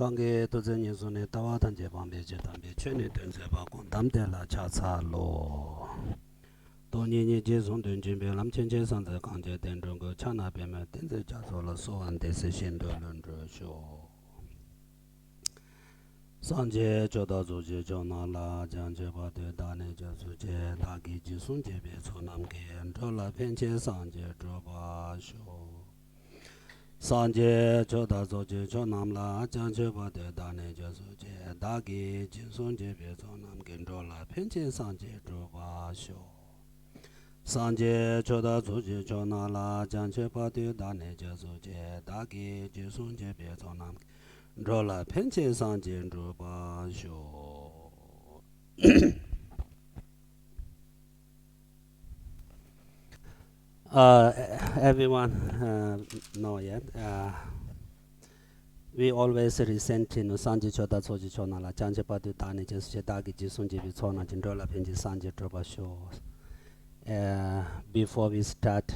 강게 도전이 손에 따와단 제방배 제단배 최내 된세바 공담대라 차차로 돈이니 제송 된진배 남천제선의 강제 된정거 차나배면 된세 자소로 소환돼서 신도论着쇼 산제 조다 조제 조나라 장제바데 다네 저수제 다기 지순제배 초남게 엔돌라 펜체 산제 조바쇼 산제 조다 조제 조남라 장제바데 다네 저수제 다기 지순제배 초남게 엔돌라 펜체 산제 조바쇼 산제 조다 조제 조나라 장제바데 다네 저수제 다기 지순제배 초남게 Rola penche sanje roba sho. Everyone know yet. We always resent in sanje choda soji chona la janje padu dani jesu dagi jisunji bi chona jin rola penche sanje roba sho. Before we start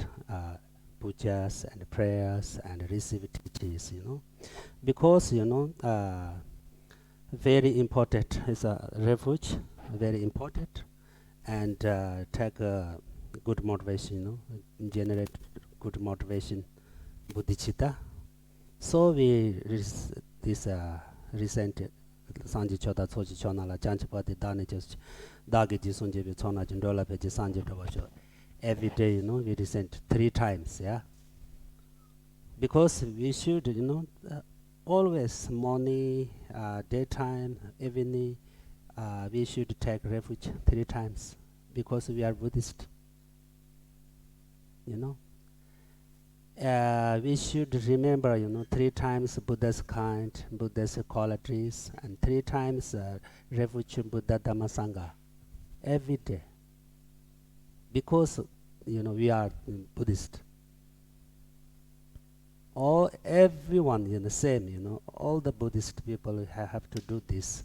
pujas and prayers and receive teachings, because very important is a refuge, very important, and take a good motivation, generate good motivation, bodhicitta. So we this recent Sanji Choda Soji Chona la Janchapati Dani just Dagi Jisunji Chona Jindola Peji Sanji Tabasho. Every day, we resent 3 times, yeah. Because we should, always morning, daytime, evening, we should take refuge 3 times because we are Buddhist. We should remember, 3 times Buddha's kind, Buddha's qualities, and 3 times refuge Buddha Dhamma Sangha every day. Because we are Buddhist. Everyone the same, all the Buddhist people have to do this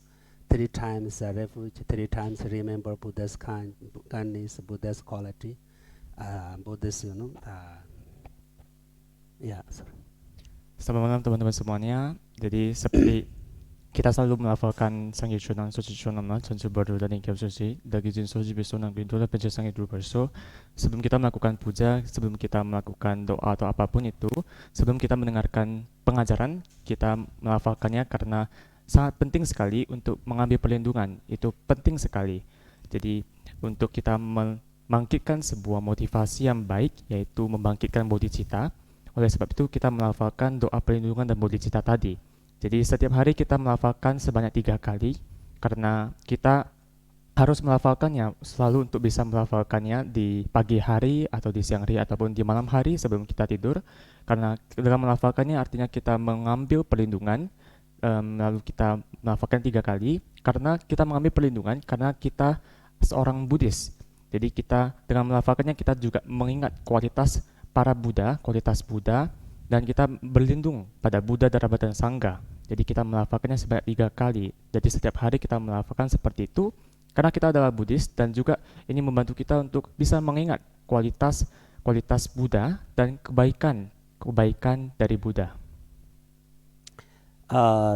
3 times refuge, 3 times remember Buddha's kindness, Buddha's quality, Buddha's sorry. Selamat malam teman-teman semuanya. Jadi seperti kita selalu melafalkan Sangye Chonam Sochi Chonam Chanchu Baru dan Inkyab Sochi Dagi Jin Sochi Besonam Gindola Penche Sangye Dulu Berso. Sebelum kita melakukan puja, sebelum kita melakukan doa atau apapun itu, sebelum kita mendengarkan pengajaran, kita melafalkannya karena sangat penting sekali untuk mengambil perlindungan. Itu penting sekali. Jadi untuk kita membangkitkan sebuah motivasi yang baik, yaitu membangkitkan bodhicitta. Oleh sebab itu kita melafalkan doa perlindungan dan bodhicitta tadi. Jadi setiap hari kita melafalkan sebanyak 3 kali karena kita harus melafalkannya selalu untuk bisa melafalkannya di pagi hari atau di siang hari ataupun di malam hari sebelum kita tidur. Karena dengan melafalkannya artinya kita mengambil perlindungan, lalu kita melafalkan 3 kali karena kita mengambil perlindungan karena kita seorang Buddhis. Jadi kita dengan melafalkannya kita juga mengingat kualitas para Buddha, kualitas Buddha, dan kita berlindung pada Buddha, Dharma, dan Sangha. Jadi kita melafalkannya sebanyak 3 kali. Jadi setiap hari kita melafalkan seperti itu karena kita adalah Buddhis dan juga ini membantu kita untuk bisa mengingat kualitas Buddha dan kebaikan dari Buddha.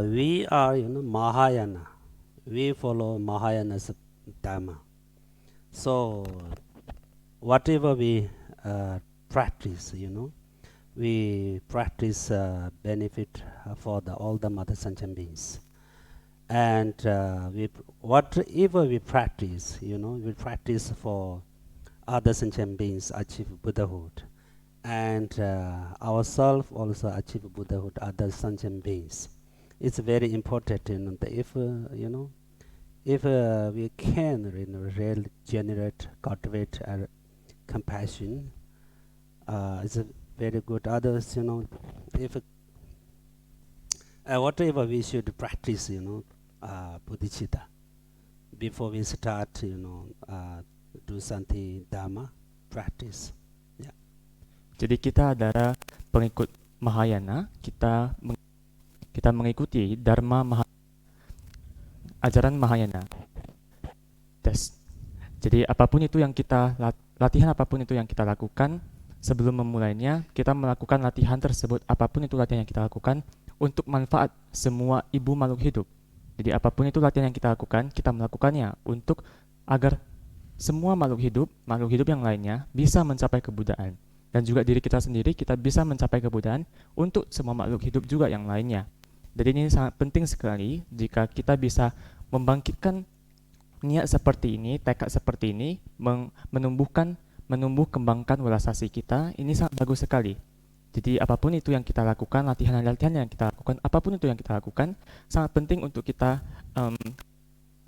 We are Mahayana. We follow Mahayana's Dhamma. So whatever we practice, we practice benefit for all the mother sentient beings, and whatever we practice, we practice for other sentient beings achieve Buddhahood, and ourselves also achieve Buddhahood, other sentient beings. It's very important, if we can really generate, cultivate compassion, it's very good. Others, if whatever we should practice, bodhicitta before we start, do something Dhamma practice. Yeah. Jadi kita adalah pengikut Mahayana, kita mengikuti Dharma ajaran Mahayana. Jadi apapun itu yang kita latihan apapun itu yang kita lakukan sebelum memulainya, kita melakukan latihan tersebut apapun itu latihan yang kita lakukan untuk manfaat semua ibu makhluk hidup. Jadi apapun itu latihan yang kita lakukan, kita melakukannya untuk agar semua makhluk hidup yang lainnya bisa mencapai kebudayaan. Dan juga diri kita sendiri, kita bisa mencapai kebudayaan untuk semua makhluk hidup juga yang lainnya. Jadi ini sangat penting sekali jika kita bisa membangkitkan niat seperti ini, tekad seperti ini, menumbuh kembangkan welasasi kita, ini sangat bagus sekali. Jadi apapun itu yang kita lakukan, latihan-latihan yang kita lakukan, apapun itu yang kita lakukan, sangat penting untuk kita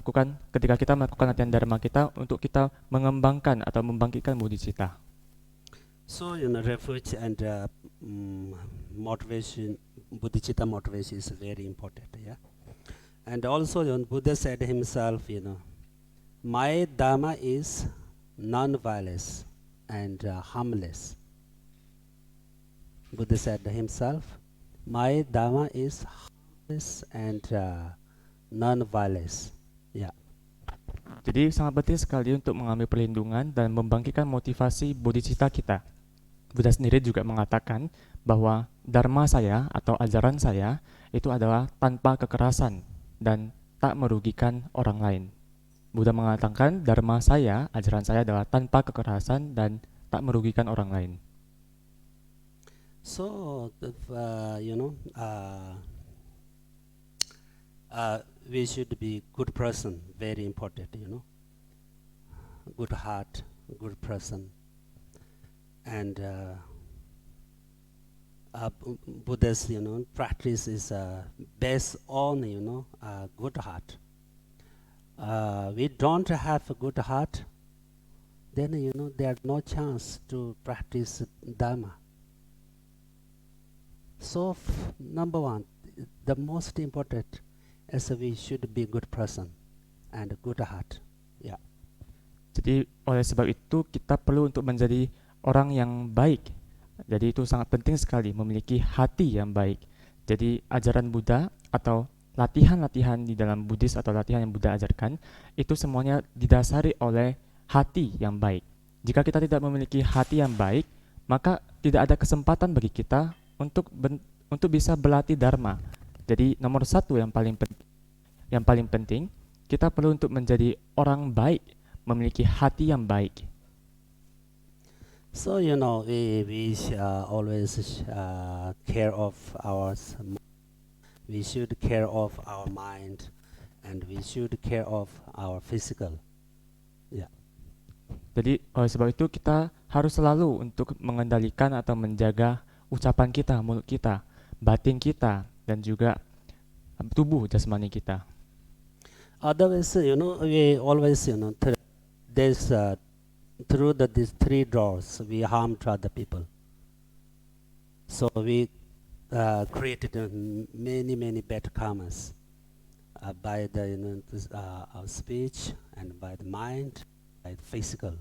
lakukan ketika kita melakukan latihan dharma kita untuk kita mengembangkan atau membangkitkan bodhicitta. So, refuge and motivation, bodhicitta motivation is very important, yeah. And also, Buddha said himself, my dharma is non-violence and harmless. Buddha said himself, my dharma is harmless and non-violence. Yeah. Jadi sangat penting sekali untuk mengambil perlindungan dan membangkitkan motivasi bodhicitta kita. Buddha sendiri juga mengatakan bahwa dharma saya atau ajaran saya itu adalah tanpa kekerasan dan tak merugikan orang lain. Buddha mengatakan dharma saya, ajaran saya adalah tanpa kekerasan dan tak merugikan orang lain. So, we should be good person, very important, good heart, good person. And Buddha's, practice is based on, good heart. We don't have a good heart, then, there's no chance to practice Dharma. So, number one, the most important is we should be a good person and a good heart. Yeah. Jadi oleh sebab itu kita perlu untuk menjadi orang yang baik. Jadi itu sangat penting sekali memiliki hati yang baik. Jadi ajaran Buddha atau latihan-latihan di dalam Buddhis atau latihan yang Buddha ajarkan itu semuanya didasari oleh hati yang baik. Jika kita tidak memiliki hati yang baik, maka tidak ada kesempatan bagi kita untuk bisa berlatih dharma. Jadi nomor satu yang paling penting kita perlu untuk menjadi orang baik, memiliki hati yang baik. So we always care of we should care of our mind, and we should care of our physical. Yeah. Jadi oleh sebab itu kita harus selalu untuk mengendalikan atau menjaga ucapan kita, mulut kita, batin kita, dan juga tubuh jasmani kita. Otherwise, we always, there's through these three doors we harm to other people. So we created many bad karmas by the our speech and by the mind, by the physical.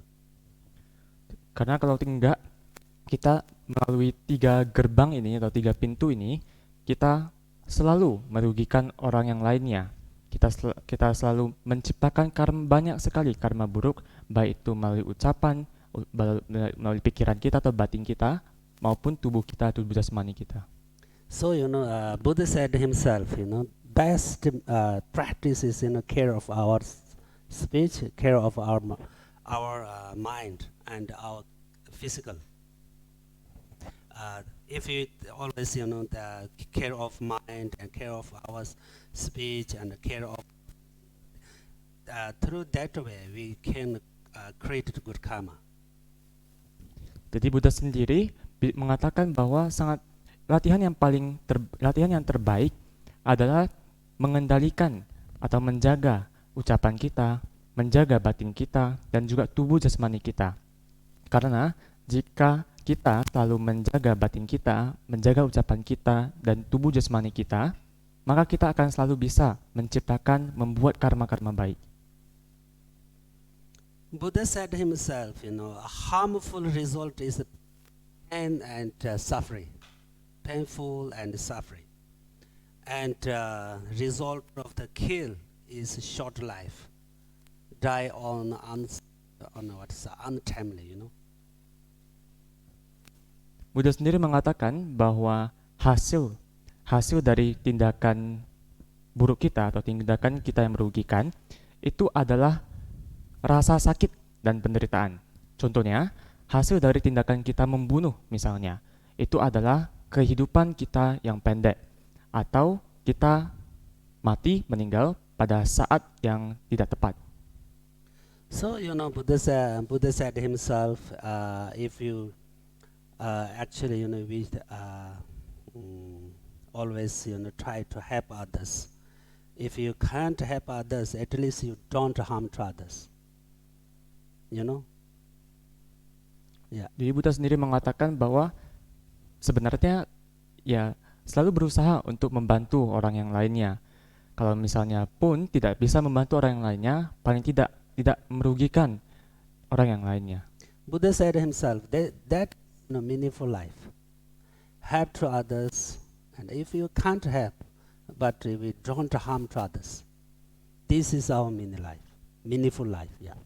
Karena kalau tidak, kita melalui 3 gerbang ini atau 3 pintu ini, kita selalu merugikan orang yang lainnya. Kita selalu menciptakan banyak sekali karma buruk, baik itu melalui ucapan, melalui pikiran kita atau batin kita, maupun tubuh kita, tubuh jasmani kita. So Buddha said himself, best practice is care of our speech, care of our mind and our physical. If you always, the care of mind and care of our speech and care of through that way we can create good karma. Jadi Buddha sendiri mengatakan bahwa latihan yang terbaik adalah mengendalikan atau menjaga ucapan kita, menjaga batin kita, dan juga tubuh jasmani kita. Karena jika kita selalu menjaga batin kita, menjaga ucapan kita, dan tubuh jasmani kita, maka kita akan selalu bisa membuat karma-karma baik. Buddha said himself, a harmful result is pain and suffering, painful and suffering, and result of the kill is short life, die untimely, Buddha sendiri mengatakan bahwa hasil hasil dari tindakan buruk kita atau tindakan kita yang merugikan itu adalah rasa sakit dan penderitaan. Contohnya, hasil dari tindakan kita membunuh misalnya, itu adalah kehidupan kita yang pendek atau kita mati meninggal pada saat yang tidak tepat. So Buddha said himself, if you actually we always try to help others. If you can't help others, at least you don't harm to others. Yeah. Jadi Buddha sendiri mengatakan bahwa sebenarnya ya selalu berusaha untuk membantu orang yang lainnya. Kalau misalnya pun tidak bisa membantu orang yang lainnya, paling tidak merugikan orang yang lainnya. Buddha said himself that meaningful life. Help to others, and if you can't help, but we don't harm to others. This is our meaningful life. Yeah.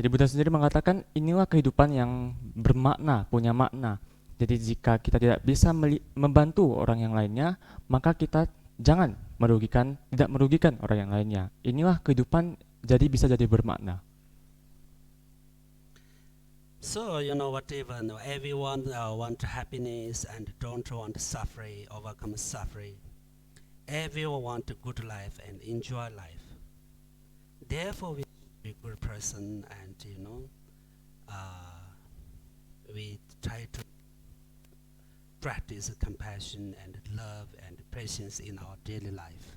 Jadi Buddha sendiri mengatakan inilah kehidupan yang bermakna, punya makna. Jadi jika kita tidak bisa membantu orang yang lainnya, maka kita jangan tidak merugikan orang yang lainnya. Inilah kehidupan bisa jadi bermakna. So whatever everyone want happiness and don't want suffering, overcome suffering. Everyone want a good life and enjoy life. Therefore, we be a good person, and we try to practice compassion and love and patience in our daily life.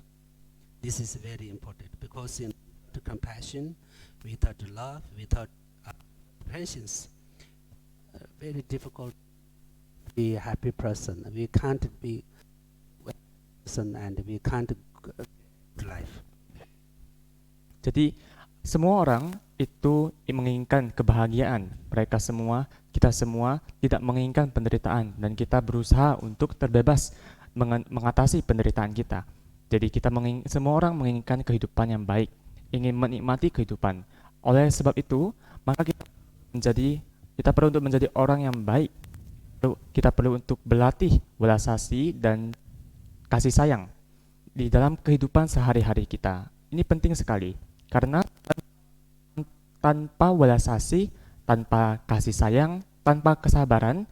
This is very important because without compassion, without love, without patience, very difficult to be a happy person. We can't be a person and we can't life. Jadi semua orang itu menginginkan kebahagiaan. Kita semua tidak menginginkan penderitaan dan kita berusaha untuk terbebas mengatasi penderitaan kita. Jadi semua orang menginginkan kehidupan yang baik, ingin menikmati kehidupan. Oleh sebab itu, maka kita perlu untuk menjadi orang yang baik. Kita perlu untuk berlatih welas asih dan kasih sayang di dalam kehidupan sehari-hari kita. Ini penting sekali karena tanpa welas asih, tanpa kasih sayang, tanpa kesabaran,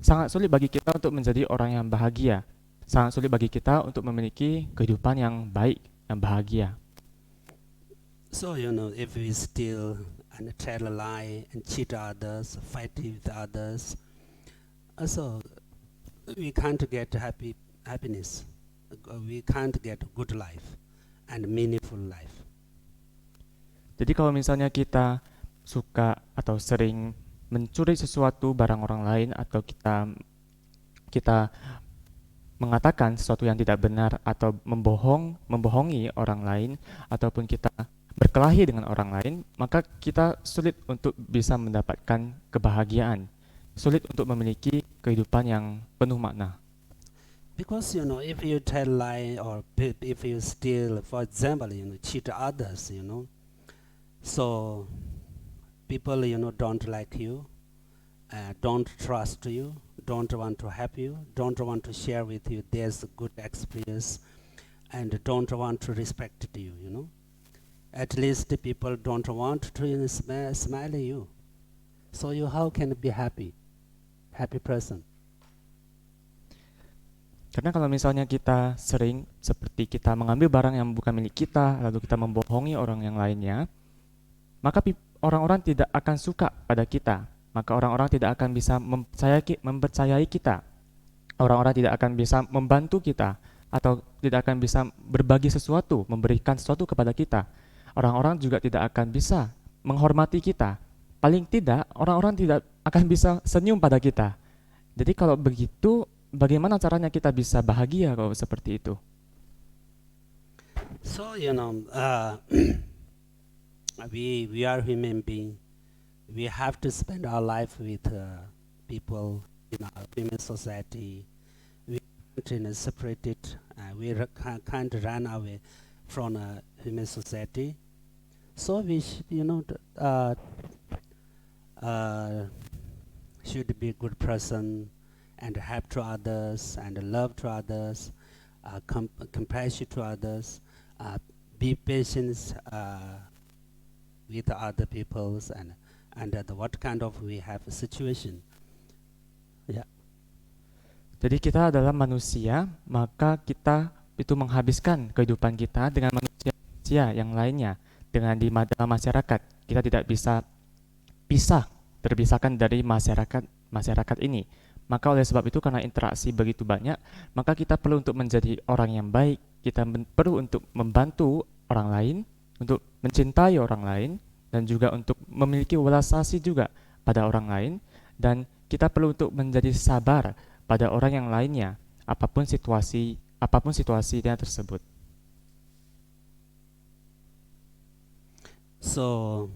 sangat sulit bagi kita untuk menjadi orang yang bahagia. Sangat sulit bagi kita untuk memiliki kehidupan yang baik, yang bahagia. So if we steal and tell a lie and cheat others, fight with others, also we can't get happiness. We can't get a good life and meaningful life. Jadi kalau misalnya kita suka atau sering mencuri sesuatu barang orang lain atau kita mengatakan sesuatu yang tidak benar atau membohongi orang lain ataupun kita berkelahi dengan orang lain, maka kita sulit untuk bisa mendapatkan kebahagiaan, sulit untuk memiliki kehidupan yang penuh makna. Because if you tell lie or if you steal, for example, cheat others, so people don't like you, don't trust you, don't want to help you, don't want to share with you there's a good experience, and don't want to respect you. At least people don't want to smile at you. So how can be happy person? Karena kalau misalnya kita sering seperti kita mengambil barang yang bukan milik kita, lalu kita membohongi orang yang lainnya, maka orang-orang tidak akan suka pada kita. Maka orang-orang tidak akan bisa mempercayai kita. Orang-orang tidak akan bisa membantu kita atau tidak akan bisa berbagi sesuatu, memberikan sesuatu kepada kita. Orang-orang juga tidak akan bisa menghormati kita. Paling tidak, orang-orang tidak akan bisa senyum pada kita. Jadi kalau begitu, bagaimana caranya kita bisa bahagia kalau seperti itu? So we are human being. We have to spend our life with people in our human society. We can't separate it. We can't run away from human society. So we should be a good person and help to others and love to others compassion to others, be patient with other peoples, and what kind of we have a situation. Yeah. Jadi kita adalah manusia, maka kita itu menghabiskan kehidupan kita dengan manusia yang lainnya, dengan dalam masyarakat. Kita tidak bisa terpisahkan dari masyarakat ini. Maka oleh sebab itu karena interaksi begitu banyak, maka kita perlu untuk menjadi orang yang baik, kita perlu untuk membantu orang lain, untuk mencintai orang lain, dan juga untuk memiliki welas asih juga pada orang lain, dan kita perlu untuk menjadi sabar pada orang yang lainnya, apapun situasinya tersebut. So,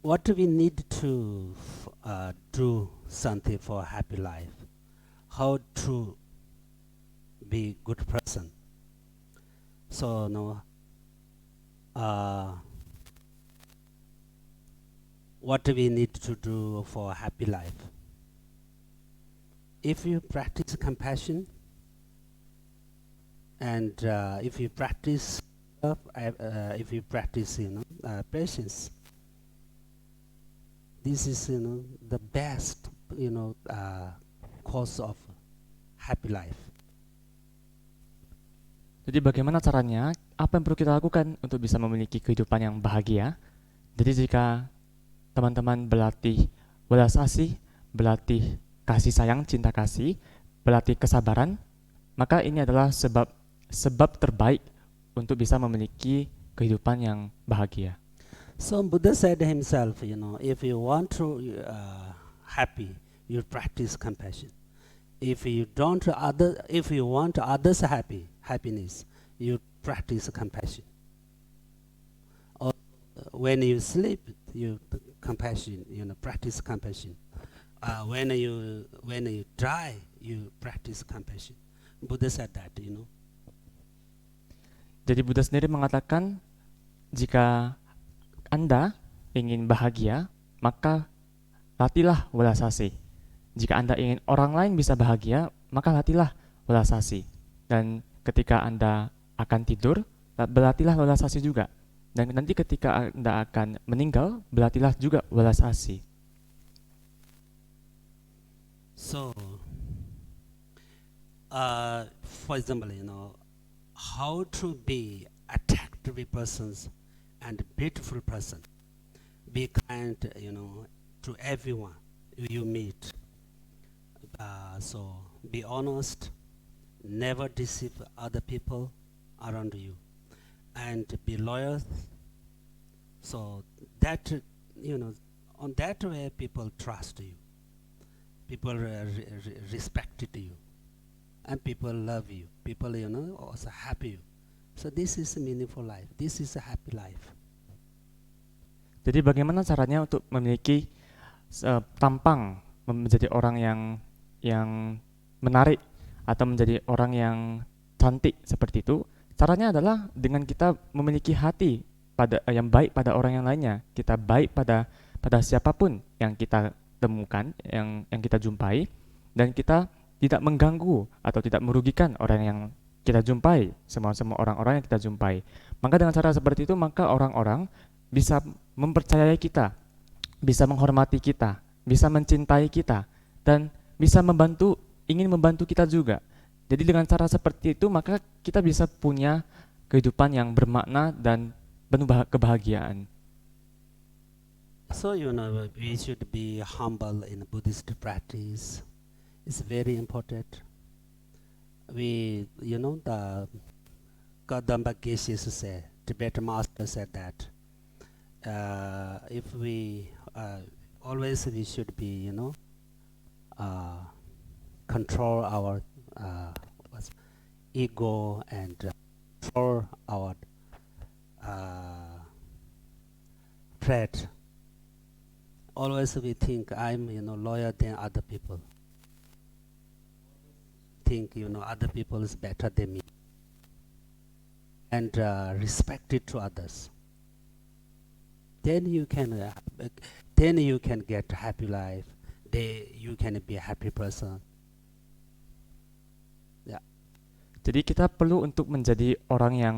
what do we need to do something for a happy life? How to be good person? So, what do we need to do for a happy life? If you practice compassion, and if you practice love, if you practice patience, this is the best cause of happy life. Jadi bagaimana caranya? Apa yang perlu kita lakukan untuk bisa memiliki kehidupan yang bahagia? Jadi jika teman-teman berlatih welas asih, berlatih kasih sayang, cinta kasih, berlatih kesabaran, maka ini adalah sebab terbaik untuk bisa memiliki kehidupan yang bahagia. So Buddha said himself, if you want to happy, you practice compassion. If you want others happiness, you practice compassion. Or when you sleep, you practice compassion. When you die, you practice compassion. Buddha said that, Jadi Buddha sendiri mengatakan, jika Anda ingin bahagia, maka latihlah welas asih. Jika Anda ingin orang lain bisa bahagia, maka latihlah welas asih. Dan ketika Anda akan tidur, berlatihlah welas asih juga. Dan nanti ketika Anda akan meninggal, berlatihlah juga welas asih. So, for example, how to be attractive persons and beautiful person. Be kind, to everyone you meet. So be honest, never deceive other people around you, and be loyal. So that on that way people trust you, people respect you, and people love you. People also happy you. So this is a meaningful life. This is a happy life. Jadi bagaimana caranya untuk memiliki tampang, menjadi orang yang menarik atau menjadi orang yang cantik seperti itu? Caranya adalah dengan kita memiliki hati yang baik pada orang yang lainnya. Kita baik pada siapapun yang kita temukan, yang kita jumpai, dan kita tidak mengganggu atau tidak merugikan orang yang kita jumpai, semua orang-orang yang kita jumpai. Maka dengan cara seperti itu, maka orang-orang bisa mempercayai kita, bisa menghormati kita, bisa mencintai kita, dan bisa ingin membantu kita juga. Jadi dengan cara seperti itu, maka kita bisa punya kehidupan yang bermakna dan penuh kebahagiaan. So we should be humble in Buddhist practice. It's very important. The Kadamba Geshe said, Tibetan master said that if we should be control our ego and control our pride. Always we think I'm lower than other people. Think other people is better than me, and respect it to others. Then you can get a happy life. You can be a happy person. Yeah. Jadi kita perlu untuk menjadi orang yang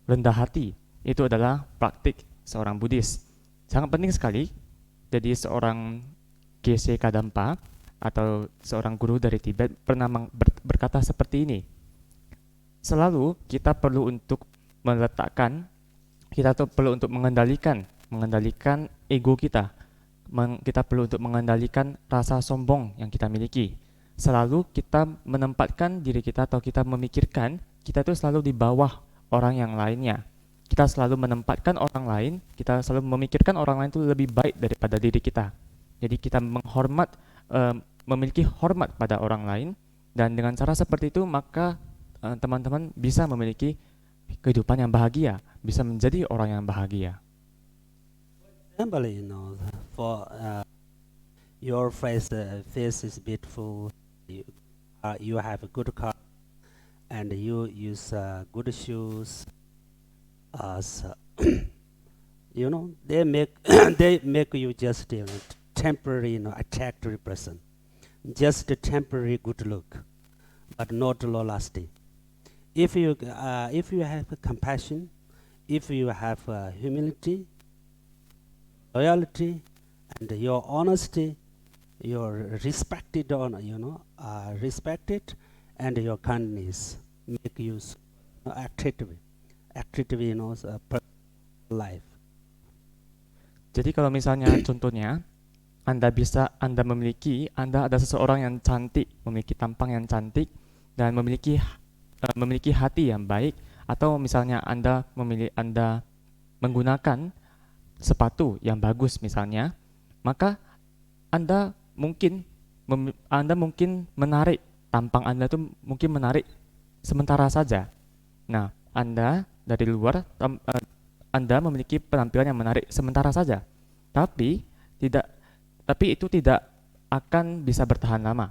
rendah hati. Itu adalah praktik seorang Buddhis. Sangat penting sekali. Jadi seorang Geshe Kadampa atau seorang guru dari Tibet pernah berkata seperti ini. Selalu kita perlu untuk meletakkan, kita tuh perlu untuk mengendalikan ego kita. Kita perlu untuk mengendalikan rasa sombong yang kita miliki. Selalu kita menempatkan diri kita atau kita memikirkan kita itu selalu di bawah orang yang lainnya. Kita selalu menempatkan orang lain, kita selalu memikirkan orang lain itu lebih baik daripada diri kita. Jadi kita memiliki hormat pada orang lain, dan dengan cara seperti itu maka teman-teman bisa memiliki kehidupan yang bahagia, bisa menjadi orang yang bahagia. Example, for your face is beautiful. You have a good car, and you use good shoes. So, they make they make you just temporary, attractive person, just a temporary good look, but not long lasting. If you have compassion, if you have humility, loyalty, and your honesty, your respected respected, and your kindness make you attractive, life. Jadi kalau misalnya contohnya Anda ada seseorang yang cantik, memiliki tampang yang cantik dan memiliki hati yang baik, atau misalnya Anda menggunakan sepatu yang bagus misalnya, maka Anda mungkin menarik, tampang Anda itu mungkin menarik sementara saja. Nah, Anda dari luar Anda memiliki penampilan yang menarik sementara saja. Tapi itu tidak akan bisa bertahan lama.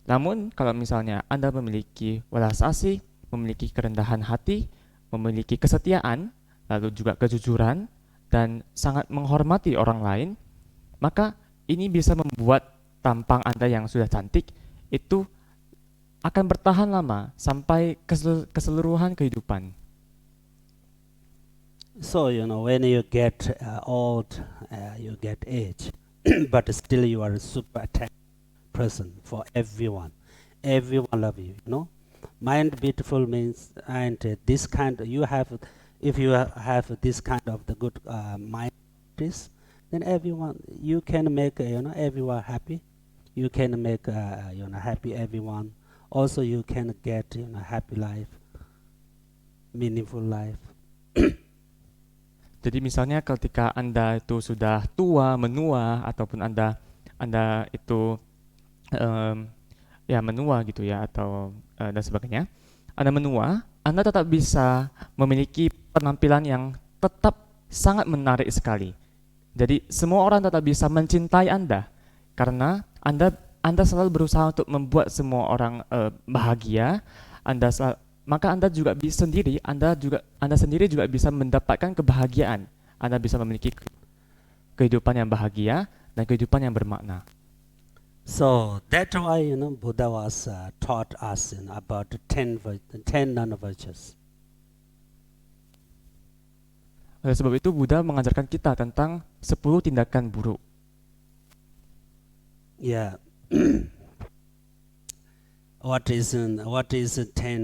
Namun kalau misalnya Anda memiliki welas asih, memiliki kerendahan hati, memiliki kesetiaan, lalu juga kejujuran, dan sangat menghormati orang lain, maka ini bisa membuat tampang Anda yang sudah cantik itu akan bertahan lama sampai keseluruhan kehidupan. So when you get old, you get age, but still you are a super attractive person for everyone. Everyone love you. Mind beautiful means, and this kind if you have this kind of the good mind, then everyone you can make everyone happy. You can make happy everyone. Also you can get happy life, meaningful life. Jadi misalnya ketika Anda itu sudah tua, menua, ataupun Anda itu menua gitu ya, atau dan sebagainya, Anda menua, Anda tetap bisa memiliki penampilan yang tetap sangat menarik sekali. Jadi semua orang tetap bisa mencintai Anda karena Anda selalu berusaha untuk membuat semua orang bahagia. Maka Anda sendiri juga bisa mendapatkan kebahagiaan. Anda bisa memiliki kehidupan yang bahagia dan kehidupan yang bermakna. So that's why Buddha was taught us about 10 non-virtues. Oleh sebab itu Buddha mengajarkan kita tentang 10 tindakan buruk. Yeah. What is 10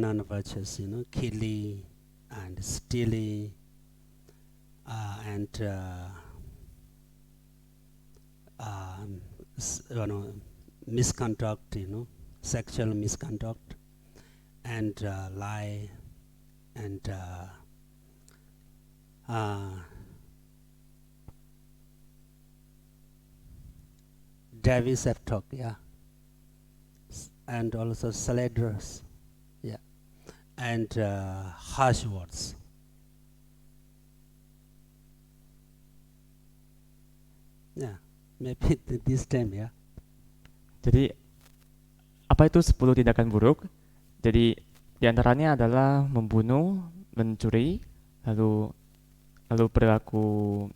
non-virtues? Killing and stealing and misconduct, sexual misconduct, and lie, and Devi self-talk, and also slanderous, and harsh words. Maybe this time, Jadi apa itu 10 tindakan buruk? Jadi diantaranya adalah membunuh, mencuri, lalu perilaku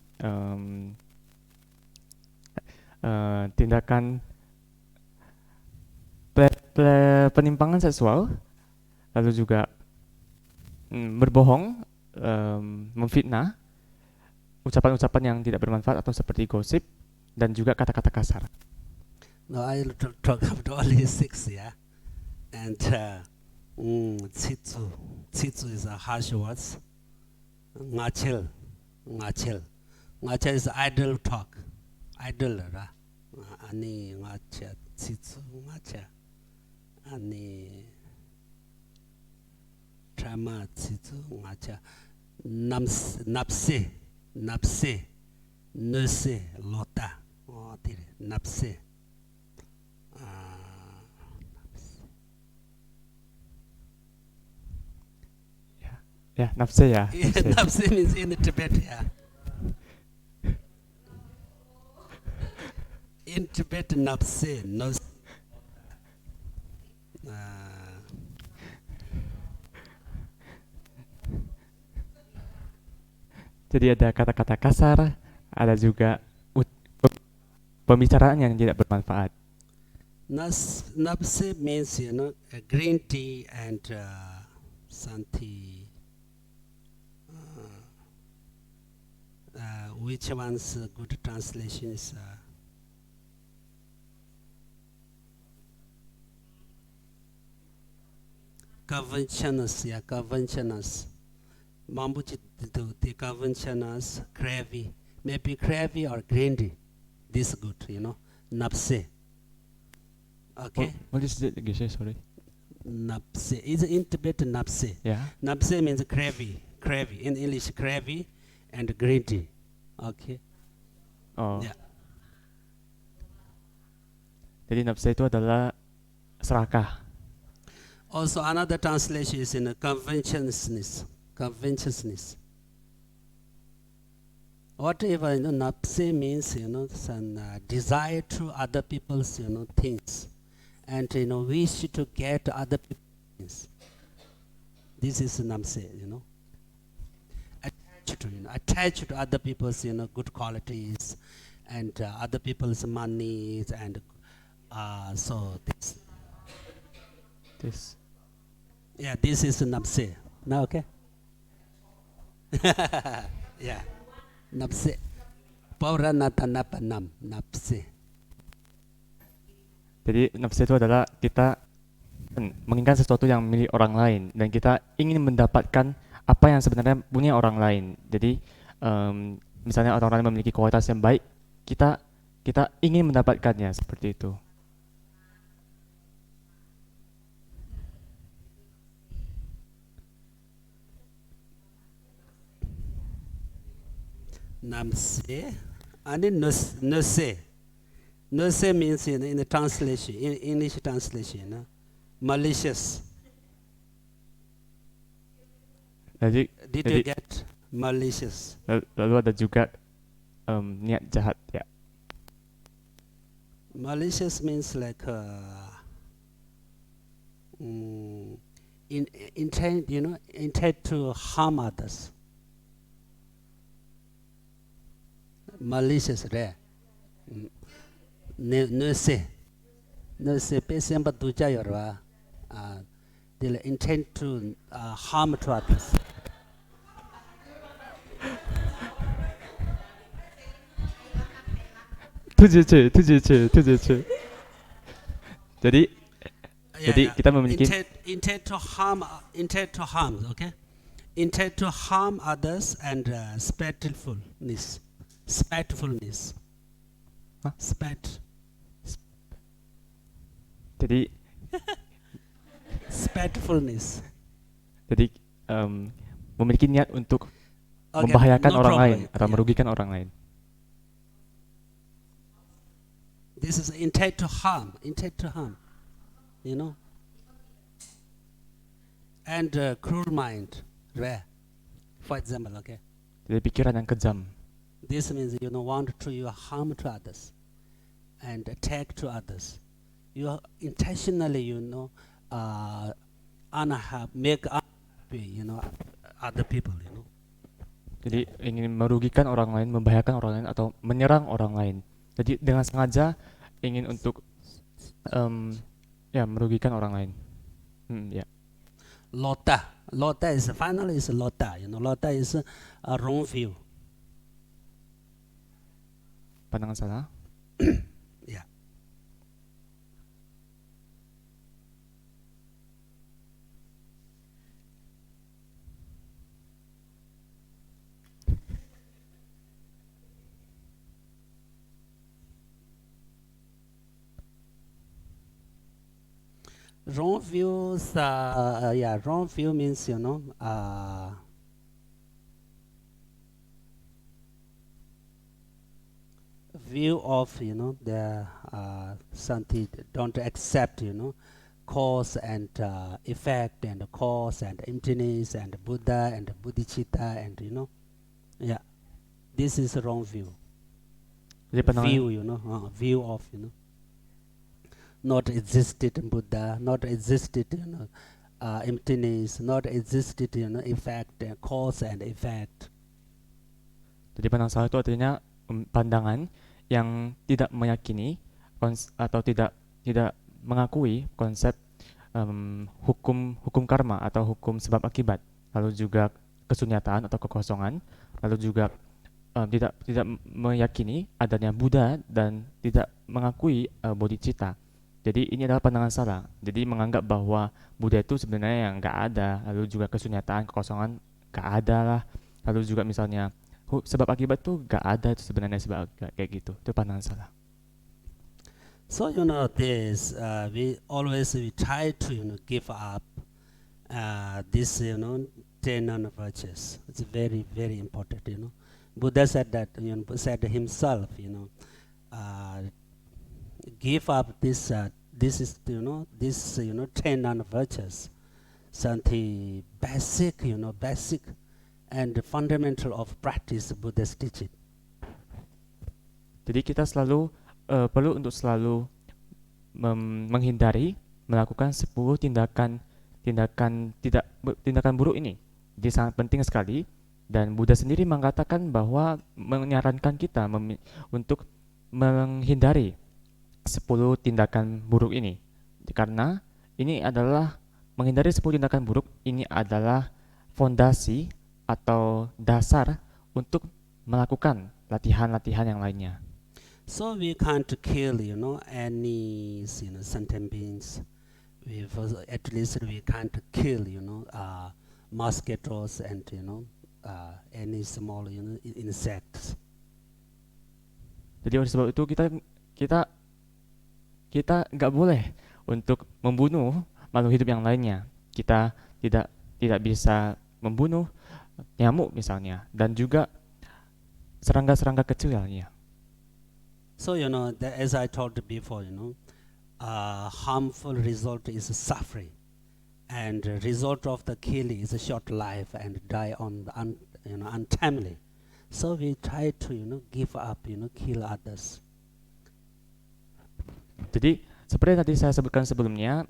tindakan penimpangan seksual, lalu juga berbohong, memfitnah, ucapan-ucapan yang tidak bermanfaat atau seperti gosip, dan juga kata-kata kasar. No, I'll talk about only 6, yeah. And Tsitsu. Tsitsu is a harsh words. Ngachel. Ngachel. Ngachel is idle talk. Idle, ra. Ani ngacha. Tsitsu. Ngacha. Ani trama. Tsitsu. Ngacha. Napse. Napse. Nuse. Lota. Oh, napse. Ya, nafse ya. Yeah, Nafse. Napse means in Tibet, yeah. In Tibet, Napse, no. Jadi ada kata-kata kasar, ada juga pembicaraan yang tidak bermanfaat. Napse means, green tea and santi. Which one's a good translation is conventionals, yeah, conventionals. Mambuchi the conventionals, crave, maybe crave or green tea. This good, Napse. Okay. What is it again? Sorry. Napse is in Tibet napse. Ya. Napse means crave. In English crave and green tea. Okay. Oh. Yeah. Jadi nafse itu adalah serakah. Also another translation is in conventionalness. Conventionalness. Whatever napse means, some desire to other people's things, and wish to get other people's things. This is napse, attached to other people's good qualities, and other people's money, and so This. yeah, this is napse. Now okay. Yeah, napse. Pauranathanapanam napse. Jadi nafse itu adalah kita menginginkan sesuatu yang milik orang lain dan kita ingin mendapatkan apa yang sebenarnya punya orang lain. Jadi misalnya orang lain memiliki kualitas yang baik, kita ingin mendapatkannya seperti itu. Namse and nose. Nose means in the translation, in English translation, malicious. Jadi Did you get malicious? lalu ada juga niat jahat ya. Malicious means like intent, intent to harm others. Malicious, right? No say, patient but do jayarwa. They intend to harm to others. Tujuh. Jadi kita memiliki intent to harm, okay? Intent to harm others and spitefulness. Huh? Jadi spitefulness. Jadi memiliki niat untuk membahayakan orang lain atau merugikan orang lain. This is intent to harm, and cruel mind, rare. For example, okay. Jadi pikiran yang kejam. This means want to harm to others and attack to others. You intentionally, make unhappy, other people, Jadi ingin merugikan orang lain, membahayakan orang lain atau menyerang orang lain. Jadi dengan sengaja ingin untuk merugikan orang lain. Ya. Lotta. Lotta is finally is Lotta. Lotta is a wrong view. Pandangan salah. Yeah. Wrong views. Wrong view means view of the something don't accept cause and effect and cause and emptiness and Buddha and Bodhicitta and this is a wrong view. Jadi pandangan View view of not existed Buddha, not existed emptiness, not existed effect cause and effect. Jadi pandangan salah itu artinya pandangan yang tidak meyakini atau tidak mengakui konsep hukum karma atau hukum sebab akibat, lalu juga kesunyataan atau kekosongan, lalu juga tidak meyakini adanya Buddha dan tidak mengakui bodhicitta. Jadi ini adalah pandangan salah. Jadi menganggap bahwa Buddha itu sebenarnya yang nggak ada, lalu juga kesunyataan, kekosongan nggak ada lah, lalu juga misalnya sebab akibat tuh nggak ada itu sebenarnya sebab akibat, kayak gitu. Itu pandangan salah. So this we try to give up this 10 non-virtues. It's very very important. Buddha said that said himself give up this is 10 non-virtues, something basic basic and fundamental of practice Buddha's teaching. Jadi kita selalu perlu untuk selalu menghindari melakukan 10 tindakan buruk ini. Jadi sangat penting sekali, dan Buddha sendiri mengatakan bahwa menyarankan kita untuk menghindari 10 tindakan buruk ini, karena ini adalah menghindari 10 tindakan buruk ini adalah fondasi atau dasar untuk melakukan latihan-latihan yang lainnya. So we can't kill any sentient beings. At least we can't kill mosquitoes and any small insects. Jadi oleh sebab itu kita nggak boleh untuk membunuh makhluk hidup yang lainnya. Kita tidak bisa membunuh nyamuk misalnya, dan juga serangga-serangga kecil lainnya. So as I told before, harmful result is suffering, and result of the killing is a short life and die on untimely. So we try to give up, kill others. Jadi seperti tadi saya sebutkan sebelumnya,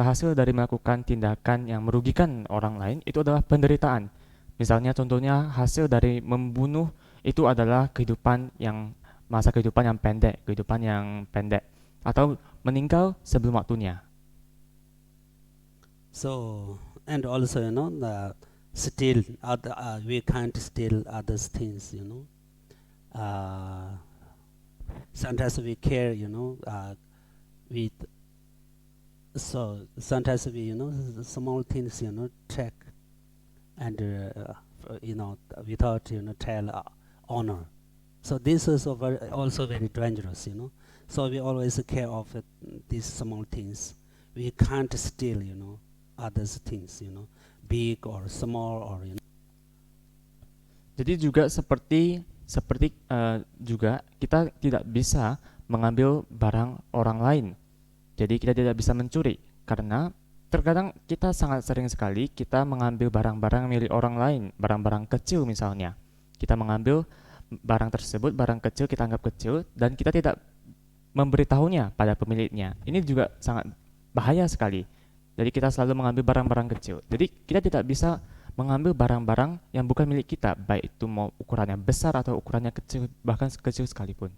hasil dari melakukan tindakan yang merugikan orang lain itu adalah penderitaan. Misalnya contohnya hasil dari membunuh itu adalah masa kehidupan yang pendek atau meninggal sebelum waktunya. So and also steal other we can't steal others things. Sometimes we care with so sometimes we small things check and without tell honor. So this is also very dangerous. So we always care of these small things. We can't steal others things, big or small or Jadi juga seperti juga kita tidak bisa mengambil barang orang lain. Jadi kita tidak bisa mencuri, karena terkadang kita sangat sering sekali kita mengambil barang-barang milik orang lain, barang-barang kecil misalnya. Kita mengambil barang tersebut, barang kecil kita anggap kecil, dan kita tidak memberitahunya pada pemiliknya. Ini juga sangat bahaya sekali. Jadi kita selalu mengambil barang-barang kecil. Jadi kita tidak bisa mengambil barang-barang yang bukan milik kita, baik itu mau ukurannya besar atau ukurannya kecil, bahkan kecil sekalipun.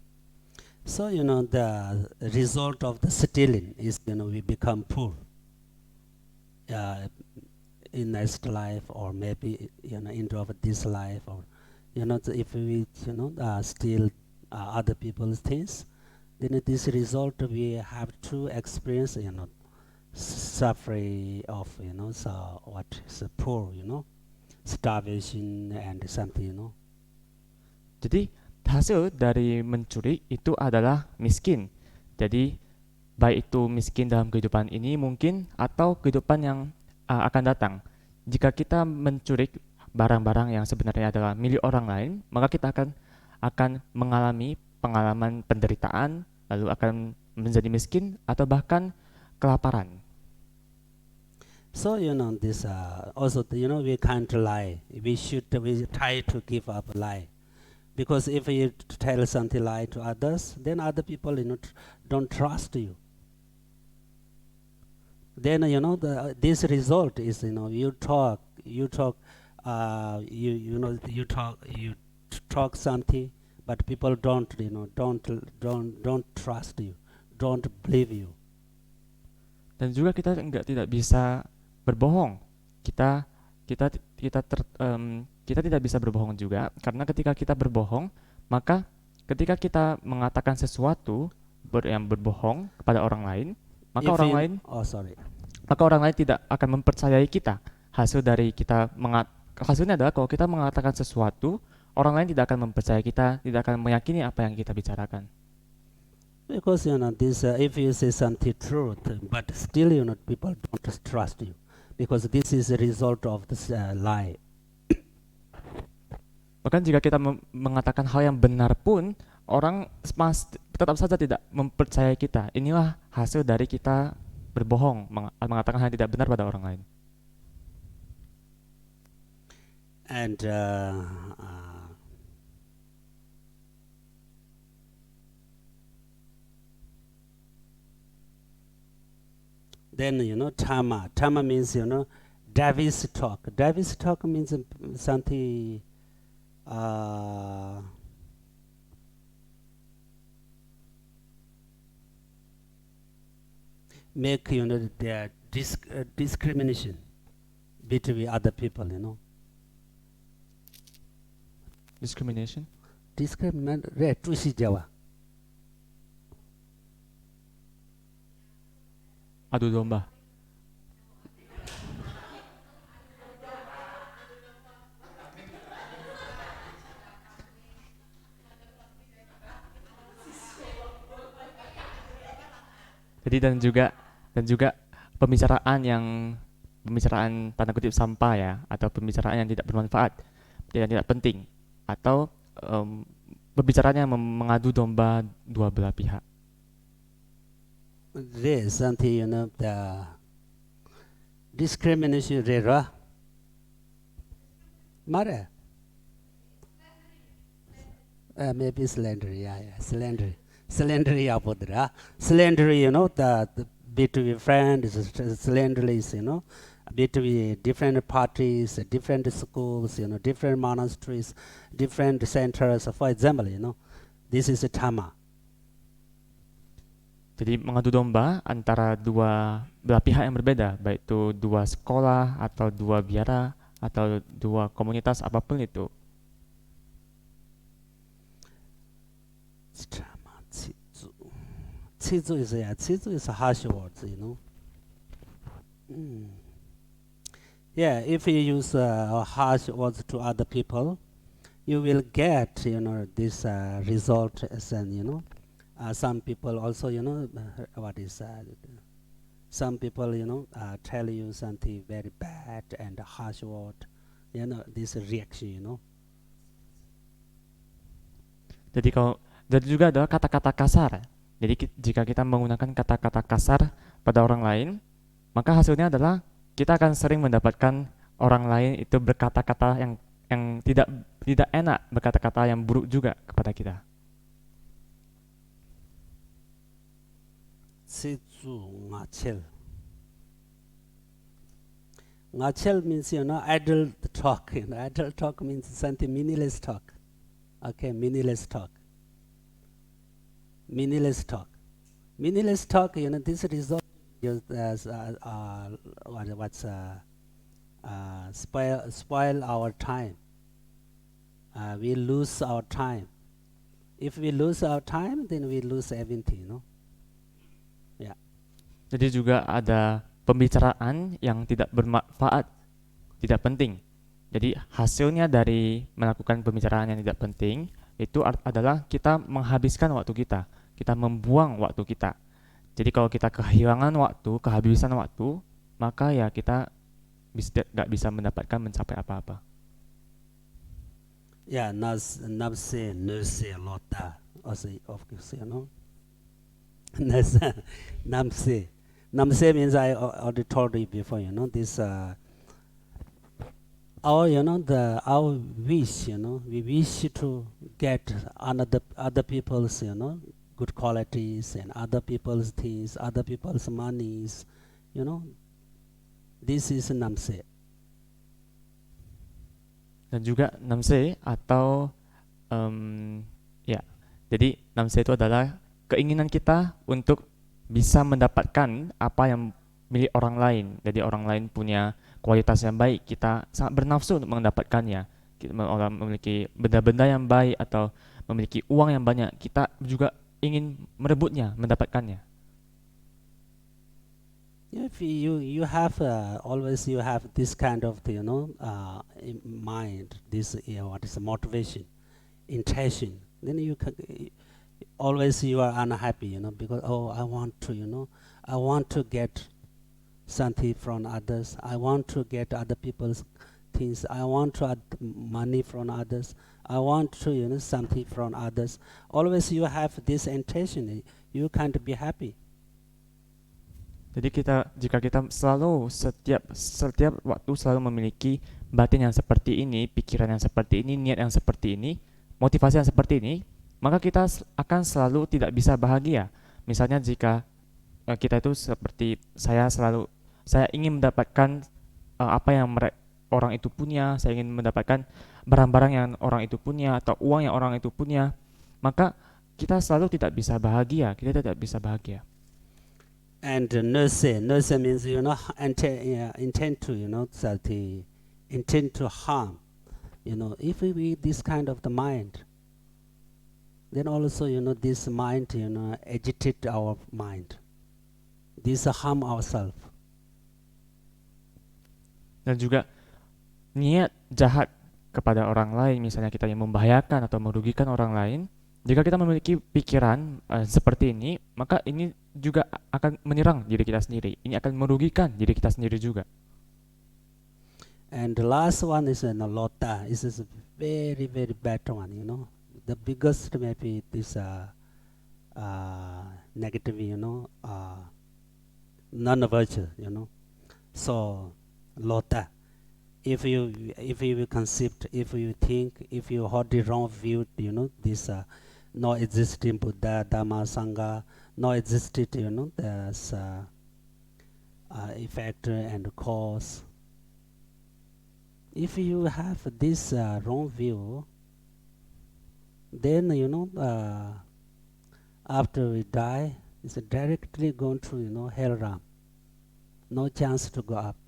So the result of the stealing is we become poor. in next life, or maybe end of this life, or if we steal other people's things, then this result we have to experience suffering of so what is poor, starvation and something. Jadi hasil dari mencuri itu adalah miskin. Jadi baik itu miskin dalam kehidupan ini mungkin atau kehidupan yang akan datang. Jika kita mencuri barang-barang yang sebenarnya adalah milik orang lain, maka kita akan mengalami pengalaman penderitaan, lalu akan menjadi miskin atau bahkan kelaparan. So this also we can't lie. We try to give up lie, because if you tell something lie to others, then other people don't trust you. Then this result is you talk you talk something, but people don't trust you, don't believe you. Dan juga kita tidak bisa berbohong. Kita tidak bisa berbohong juga, karena ketika kita berbohong, maka ketika kita mengatakan sesuatu yang berbohong kepada orang lain, maka orang lain tidak akan mempercayai kita. Hasilnya adalah kalau kita mengatakan sesuatu, orang lain tidak akan mempercayai kita, tidak akan meyakini apa yang kita bicarakan. Because this if you say something truth, but still people don't trust you, because this is a result of this lie. Bahkan jika kita mengatakan hal yang benar pun, orang tetap saja tidak mempercayai kita. Inilah hasil dari kita berbohong, mengatakan hal yang tidak benar pada orang lain. And then Tama means Davis talk. Davis talk means something make their discrimination between other people. Discrimination? Itu si Jawa. Adu domba. Jadi dan juga pembicaraan tanda kutip sampah ya, atau pembicaraan yang tidak bermanfaat, yang tidak penting, atau pembicaraan yang mengadu domba dua belah pihak. There is something the discrimination rate. Mara. Maybe slandry, slandry. Slandry apodra. Slandry, the between friends, slandry is, between different parties, different schools, different monasteries, different centers. For example, this is a Tama. Jadi mengadu domba antara dua belah pihak yang berbeda, baik itu dua sekolah atau dua biara atau dua komunitas apapun itu. Chizu is a harsh word, Yeah, if you use harsh words to other people, you will get, this result as some people also, some people, tell you something very bad and harsh word, this reaction, Jadi juga ada kata-kata kasar. Jadi jika kita menggunakan kata-kata kasar pada orang lain, maka hasilnya adalah kita akan sering mendapatkan orang lain itu berkata-kata yang tidak enak, berkata-kata yang buruk juga kepada kita. Ngachel means idle talk. Idle talk means something meaningless talk. Okay, meaningless talk. Meaningless talk. Meaningless talk. This result is as spoil our time. We lose our time. If we lose our time, then we lose everything, you know. Yeah. Jadi juga ada pembicaraan yang tidak bermanfaat, tidak penting. Jadi hasilnya dari melakukan pembicaraan yang tidak penting itu adalah kita menghabiskan waktu kita membuang waktu kita. Jadi kalau kita kehilangan waktu, kehabisan waktu, maka ya kita nggak bisa mendapatkan mencapai apa-apa. Yeah, nafse, nurse, lota. Also, of course, you know. Namse. Namse means I already told you before, you know, this our our wish, you know, we wish to get other people's, you know, good qualities and other people's things, other people's monies, you know. This is namse. Dan juga namse atau ya, jadi namse itu adalah keinginan kita untuk bisa mendapatkan apa yang milik orang lain. Jadi orang lain punya kualitas yang baik, kita sangat bernafsu untuk mendapatkannya. Orang memiliki benda-benda yang baik atau memiliki uang yang banyak, kita juga ingin merebutnya, mendapatkannya. If you have always you have this kind of in mind, this what is motivation, intention, then always you are unhappy, you know, because I want to get something from others, I want to get other people's things, I want to add money from others, I want to something from others. Always you have this intention, you can't be happy. Jadi jika kita selalu setiap waktu selalu memiliki batin yang seperti ini, pikiran yang seperti ini, niat yang seperti ini, motivasi yang seperti ini, maka kita akan selalu tidak bisa bahagia. Misalnya jika kita itu seperti saya ingin mendapatkan apa yang orang itu punya, saya ingin mendapatkan barang-barang yang orang itu punya atau uang yang orang itu punya, maka kita selalu tidak bisa bahagia, kita tidak bisa bahagia. And nurse means intend to intend to harm. If we this kind of the mind, then also this mind agitate our mind. This harm ourselves. Dan juga niat jahat kepada orang lain, misalnya kita yang membahayakan atau merugikan orang lain. Jika kita memiliki pikiran seperti ini, maka ini juga akan menyerang diri kita sendiri. Ini akan merugikan diri kita sendiri juga. And the last one is lota. This is a very, very bad one, The biggest maybe this negative, non-virtue, So, lota. If you conceive, if you think, if you hold the wrong view, this no existing Buddha, Dhamma, Sangha, no existed, there's effect and cause. If you have this wrong view, then after we die, it's directly going to hell realm. No chance to go up.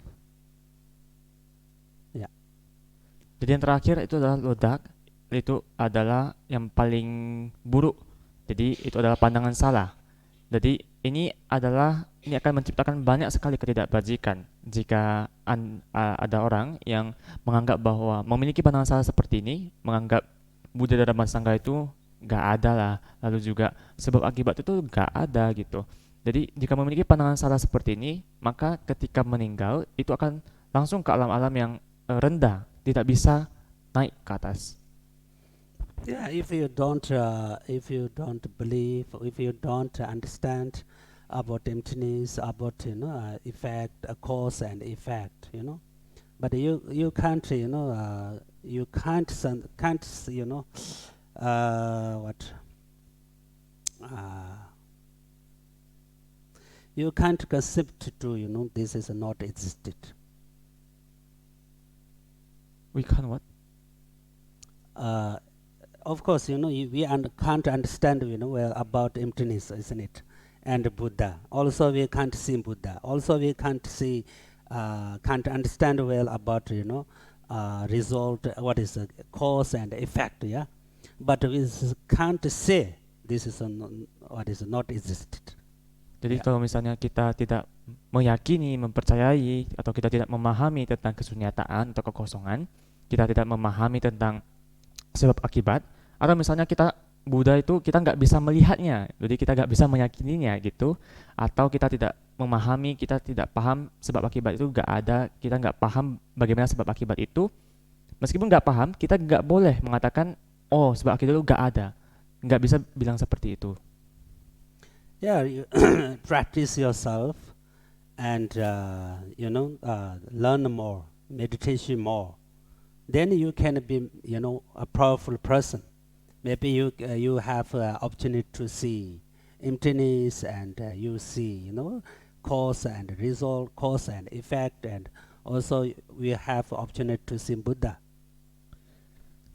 Yeah. Jadi yang terakhir itu adalah lodak. Itu adalah yang paling buruk. Jadi itu adalah pandangan salah. Jadi ini akan menciptakan banyak sekali ketidakbajikan jika ada orang yang menganggap bahwa memiliki pandangan salah seperti ini, menganggap Buddha Dhamma Sangha itu gak ada lah, lalu juga sebab akibat itu gak ada gitu. Jadi jika memiliki pandangan salah seperti ini, maka ketika meninggal itu akan langsung ke alam-alam yang rendah, tidak bisa naik ke atas. Yeah, if you don't believe, if you don't understand about emptiness, about effect, cause and effect, but you can't you can't you can't conceive to this is not existed. We can't what? Of course, we can't understand, well, about emptiness, isn't it? And Buddha. Also, we can't see Buddha. Also, we can't see can't understand well about result, what is the cause and effect, yeah. But we can't say this is what is not existed. Jadi Ya. kalau misalnya kita tidak meyakini, mempercayai, atau kita tidak memahami tentang kesunyataan atau kekosongan, kita tidak memahami tentang sebab akibat, atau misalnya kita Buddha itu kita nggak bisa melihatnya, jadi kita nggak bisa meyakininya gitu, atau kita tidak memahami, kita tidak paham sebab akibat itu nggak ada, kita nggak paham bagaimana sebab akibat itu. Meskipun nggak paham, kita nggak boleh mengatakan, oh sebab akibat itu nggak ada, nggak bisa bilang seperti itu. Yeah, you practice yourself and learn more, meditation more. Then you can be a powerful person. Maybe you have opportunity to see emptiness, and you see cause and result, cause and effect, and also we have opportunity to see Buddha.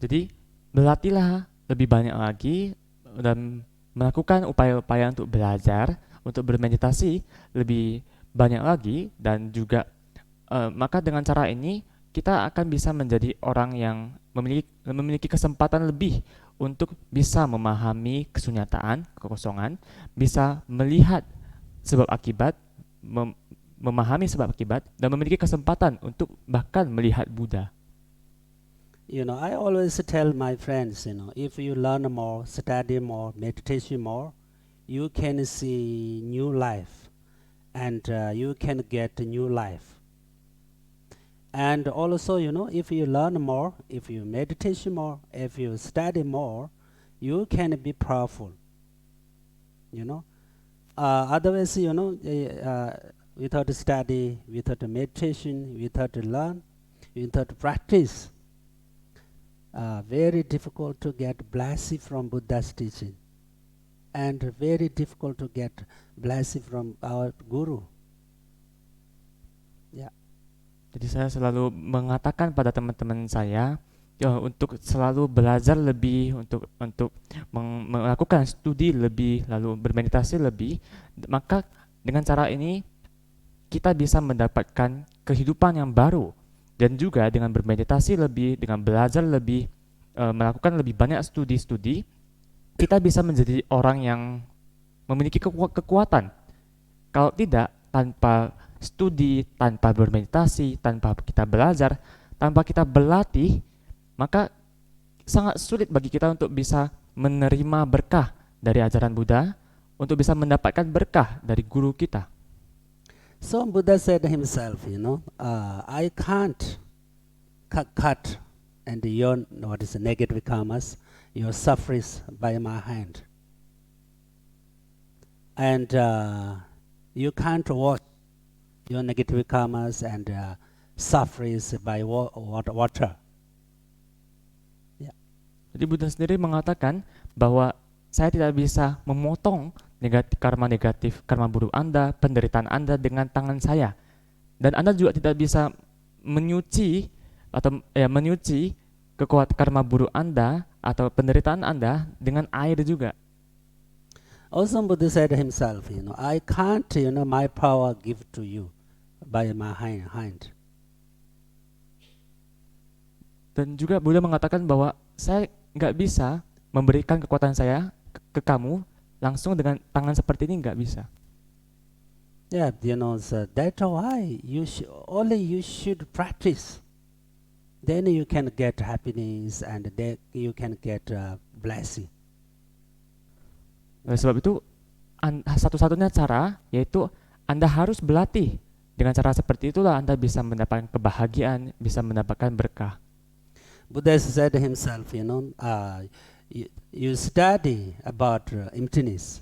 Jadi berlatihlah lebih banyak lagi dan melakukan upaya-upaya untuk belajar, untuk bermeditasi lebih banyak lagi, dan juga maka dengan cara ini kita akan bisa menjadi orang yang memiliki kesempatan lebih untuk bisa memahami kesunyataan, kekosongan, bisa melihat sebab akibat, memahami sebab akibat, dan memiliki kesempatan untuk bahkan melihat Buddha. I always tell my friends, if you learn more, study more, meditation more, you can see new life, and you can get a new life. And also, if you learn more, if you meditation more, if you study more, you can be powerful. Otherwise, without study, without meditation, without learn, without practice, very difficult to get blessing from Buddha's teaching, and very difficult to get blessing from our guru. Yeah. Jadi saya selalu mengatakan pada teman-teman saya untuk selalu belajar lebih, untuk melakukan studi lebih, lalu bermeditasi lebih. Maka dengan cara ini kita bisa mendapatkan kehidupan yang baru, dan juga dengan bermeditasi lebih, dengan belajar lebih, melakukan lebih banyak studi-studi, kita bisa menjadi orang yang memiliki kekuatan. Kalau tidak, tanpa studi, tanpa bermeditasi, tanpa kita belajar, tanpa kita berlatih, maka sangat sulit bagi kita untuk bisa menerima berkah dari ajaran Buddha, untuk bisa mendapatkan berkah dari guru kita. So Buddha said himself, I can't cut and your negative karmas, your sufferings by my hand, and you can't wash your negative karmas and sufferings by water. Yeah. Jadi Buddha sendiri mengatakan bahwa saya tidak bisa memotong negatif, karma buruk Anda, penderitaan Anda dengan tangan saya. Dan Anda juga tidak bisa menyuci karma buruk Anda atau penderitaan Anda dengan air juga. Also Buddha said himself, I can't, my power give to you by my hand. Dan juga Buddha mengatakan bahwa saya nggak bisa memberikan kekuatan saya ke kamu langsung dengan tangan seperti ini, nggak bisa. Yeah, so that's why you should practice. Then you can get happiness, and then you can get blessing. Oleh sebab itu, satu-satunya cara yaitu Anda harus berlatih. Dengan cara seperti itulah Anda bisa mendapatkan kebahagiaan, bisa mendapatkan berkah. Buddha said himself, you study about emptiness,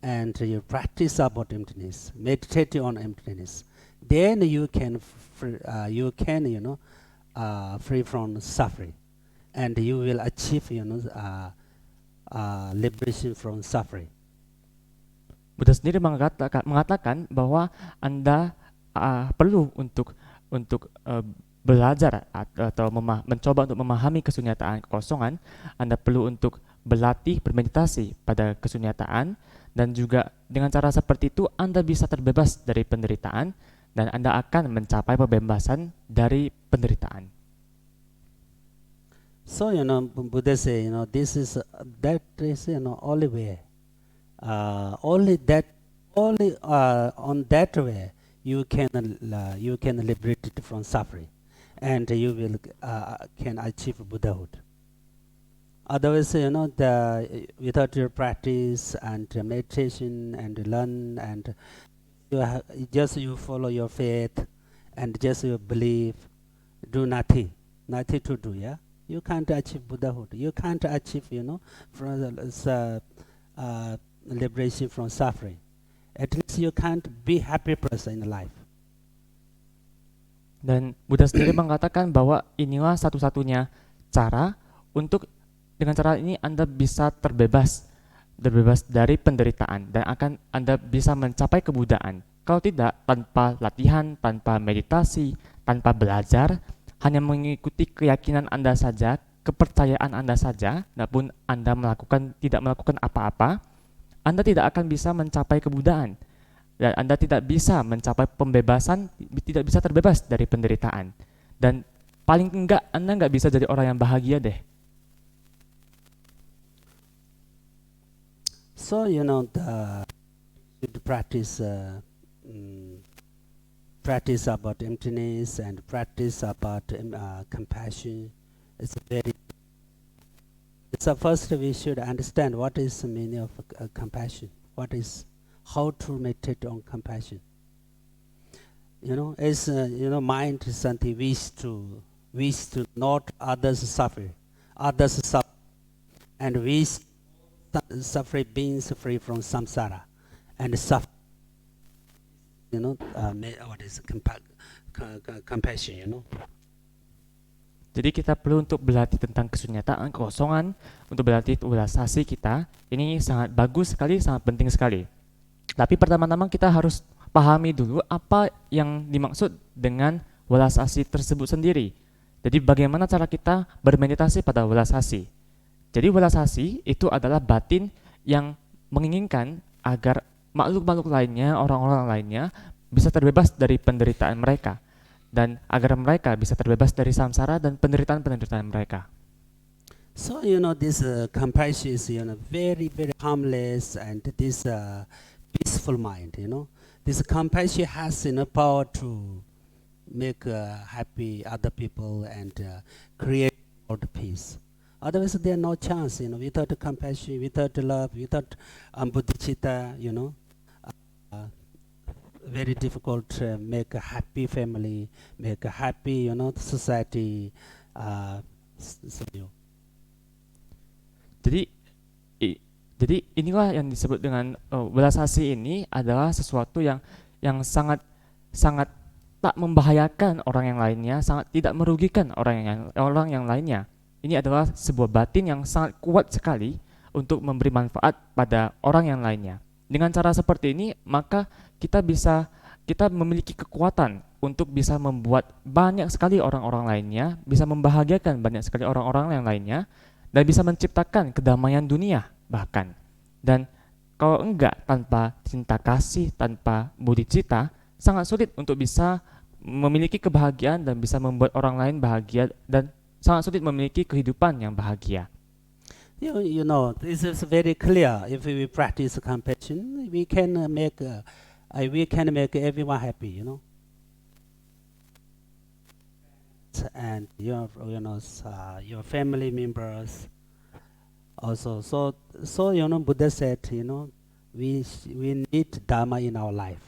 and you practice about emptiness, meditate on emptiness. Then you can free from suffering, and you will achieve liberation from suffering. Buddha sendiri mengatakan bahwa Anda perlu untuk belajar atau mencoba untuk memahami kesunyataan kekosongan. Anda perlu untuk berlatih, bermeditasi pada kesunyataan, dan juga dengan cara seperti itu Anda bisa terbebas dari penderitaan, dan Anda akan mencapai pembebasan dari penderitaan. So Buddha say this is that is only way. Only on that way you can liberate it from suffering, and you will can achieve Buddhahood. Otherwise, without your practice and meditation and learn and you follow your faith and just you believe, do nothing to do. Yeah, you can't achieve Buddhahood. You can't achieve from liberation from suffering. At least you can't be happy person in life. Dan Buddha sendiri mengatakan bahwa inilah satu-satunya cara untuk dengan cara ini Anda bisa terbebas dari penderitaan dan akan Anda bisa mencapai kebudaan. Kalau tidak, tanpa latihan, tanpa meditasi, tanpa belajar, hanya mengikuti keyakinan Anda saja, kepercayaan Anda saja, namun Anda tidak melakukan apa-apa, Anda tidak akan bisa mencapai kebudaan. Dan Anda tidak bisa mencapai pembebasan, tidak bisa terbebas dari penderitaan. Dan paling enggak, Anda nggak bisa jadi orang yang bahagia deh. So the practice about emptiness and practice about compassion. So first we should understand what is the meaning of compassion. How to meditate on compassion. As mind is something wish to not others suffer, and wish suffer beings free from samsara, and suffer. What is compassion? Jadi kita perlu untuk berlatih tentang kesunyataan, kekosongan, untuk berlatih ulas asih kita. Ini sangat bagus sekali, sangat penting sekali. Tapi pertama-tama kita harus pahami dulu apa yang dimaksud dengan welas asih tersebut sendiri. Jadi bagaimana cara kita bermeditasi pada welas asih. Jadi welas asih itu adalah batin yang menginginkan agar makhluk-makhluk lainnya, orang-orang lainnya bisa terbebas dari penderitaan mereka. Dan agar mereka bisa terbebas dari samsara dan penderitaan-penderitaan mereka. So this compassion is very very harmless, and this peaceful mind. This compassion has power to make happy other people and create world peace. Otherwise, there are no chance. Without compassion, without love, without bodhicitta, very difficult to make a happy family, make a happy, society. Jadi inilah yang disebut dengan welas asih ini adalah sesuatu yang sangat tak membahayakan orang yang lainnya, sangat tidak merugikan orang yang lainnya. Ini adalah sebuah batin yang sangat kuat sekali untuk memberi manfaat pada orang yang lainnya. Dengan cara seperti ini, maka kita memiliki kekuatan untuk bisa membuat banyak sekali orang-orang lainnya, bisa membahagiakan banyak sekali orang-orang yang lainnya, dan bisa menciptakan kedamaian dunia bahkan. Dan kalau enggak, tanpa cinta kasih, tanpa bodhicitta, sangat sulit untuk bisa memiliki kebahagiaan dan bisa membuat orang lain bahagia, dan sangat sulit memiliki kehidupan yang bahagia. This is very clear. If we practice compassion, we can make everyone happy. And your family members also. So Buddha said, we need Dharma in our life.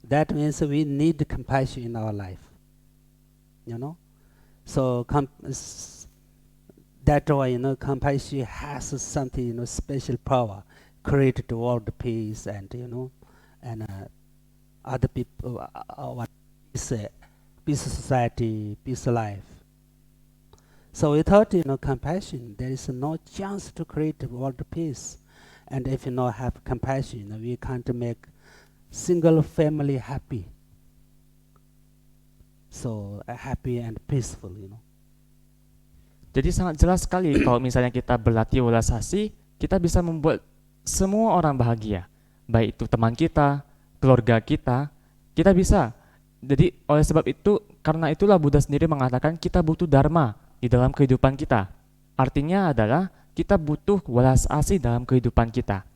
That means we need compassion in our life. So that why compassion has something special power, create the world peace, and other people what is peace society, peace life. So without compassion, there is no chance to create world peace. And if you not have compassion, we can't make single family happy. So happy and peaceful. Jadi sangat jelas sekali kalau misalnya kita berlatih welas asih, kita bisa membuat semua orang bahagia. Baik itu teman kita, keluarga kita, kita bisa. Jadi oleh sebab itu, karena itulah Buddha sendiri mengatakan kita butuh dharma di dalam kehidupan kita. Artinya adalah kita butuh welas asih dalam kehidupan kita.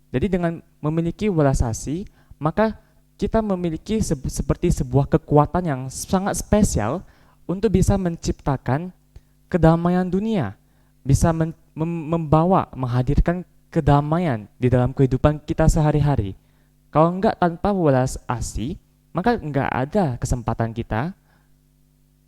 Jadi dengan memiliki welas asih, maka kita memiliki seperti sebuah kekuatan yang sangat spesial untuk bisa menciptakan kedamaian dunia, bisa membawa, menghadirkan kedamaian di dalam kehidupan kita sehari-hari. Kalau enggak tanpa welas asih, maka enggak ada kesempatan kita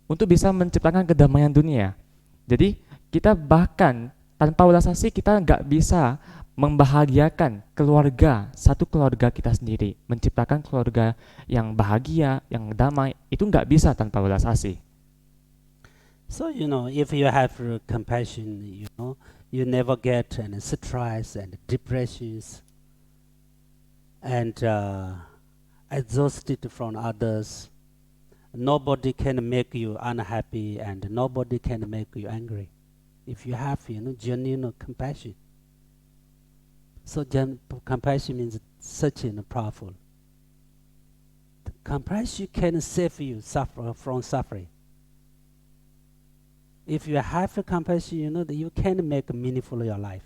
untuk bisa menciptakan kedamaian dunia. Jadi kita bahkan tanpa welas asih kita enggak bisa membahagiakan keluarga, satu keluarga kita sendiri, menciptakan keluarga yang bahagia, yang damai, itu enggak bisa tanpa welas asih. So, if you have compassion, you never get any stress and depressions and exhausted from others. Nobody can make you unhappy and nobody can make you angry if you have, genuine compassion. So compassion means such powerful. The compassion can save you from suffering. If you have a compassion, that you can make meaningful your life.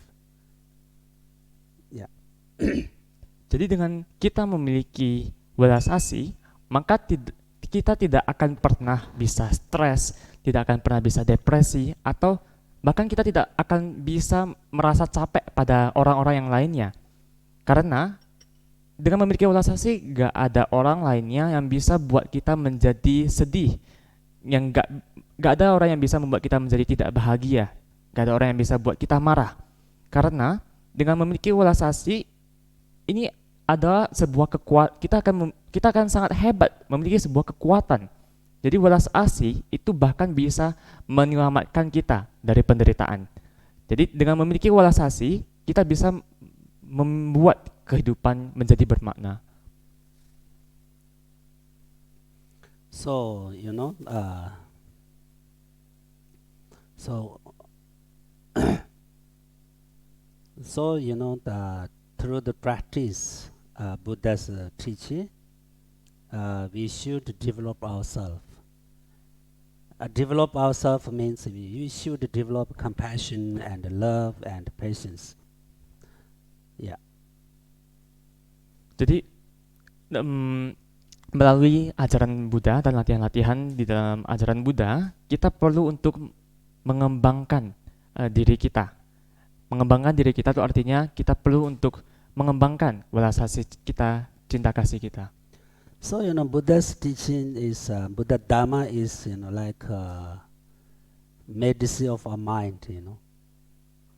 Yeah. Jadi dengan kita memiliki welas asih, maka kita tidak akan pernah bisa stres, tidak akan pernah bisa depresi, atau bahkan kita tidak akan bisa merasa capek pada orang-orang yang lainnya. Karena dengan memiliki welas asih, gak ada orang lainnya yang bisa buat kita menjadi sedih, yang gak ada orang yang bisa membuat kita menjadi tidak bahagia, gak ada orang yang bisa buat kita marah. Karena dengan memiliki welas asih, ini adalah sebuah kekuatan, kita akan sangat hebat, memiliki sebuah kekuatan. Jadi welas asih itu bahkan bisa menyelamatkan kita dari penderitaan. Jadi dengan memiliki welas asih, kita bisa membuat kehidupan menjadi bermakna. So, through the practice Buddha's teaching, we should develop ourselves. Develop ourselves means we should develop compassion and love and patience. Yeah. Jadi melalui ajaran Buddha dan latihan-latihan di dalam ajaran Buddha, kita perlu untuk mengembangkan diri kita. Mengembangkan diri kita itu artinya kita perlu untuk mengembangkan welas asih kita, cinta kasih kita. So Buddha's teaching is Buddha Dharma is like medicine of our mind.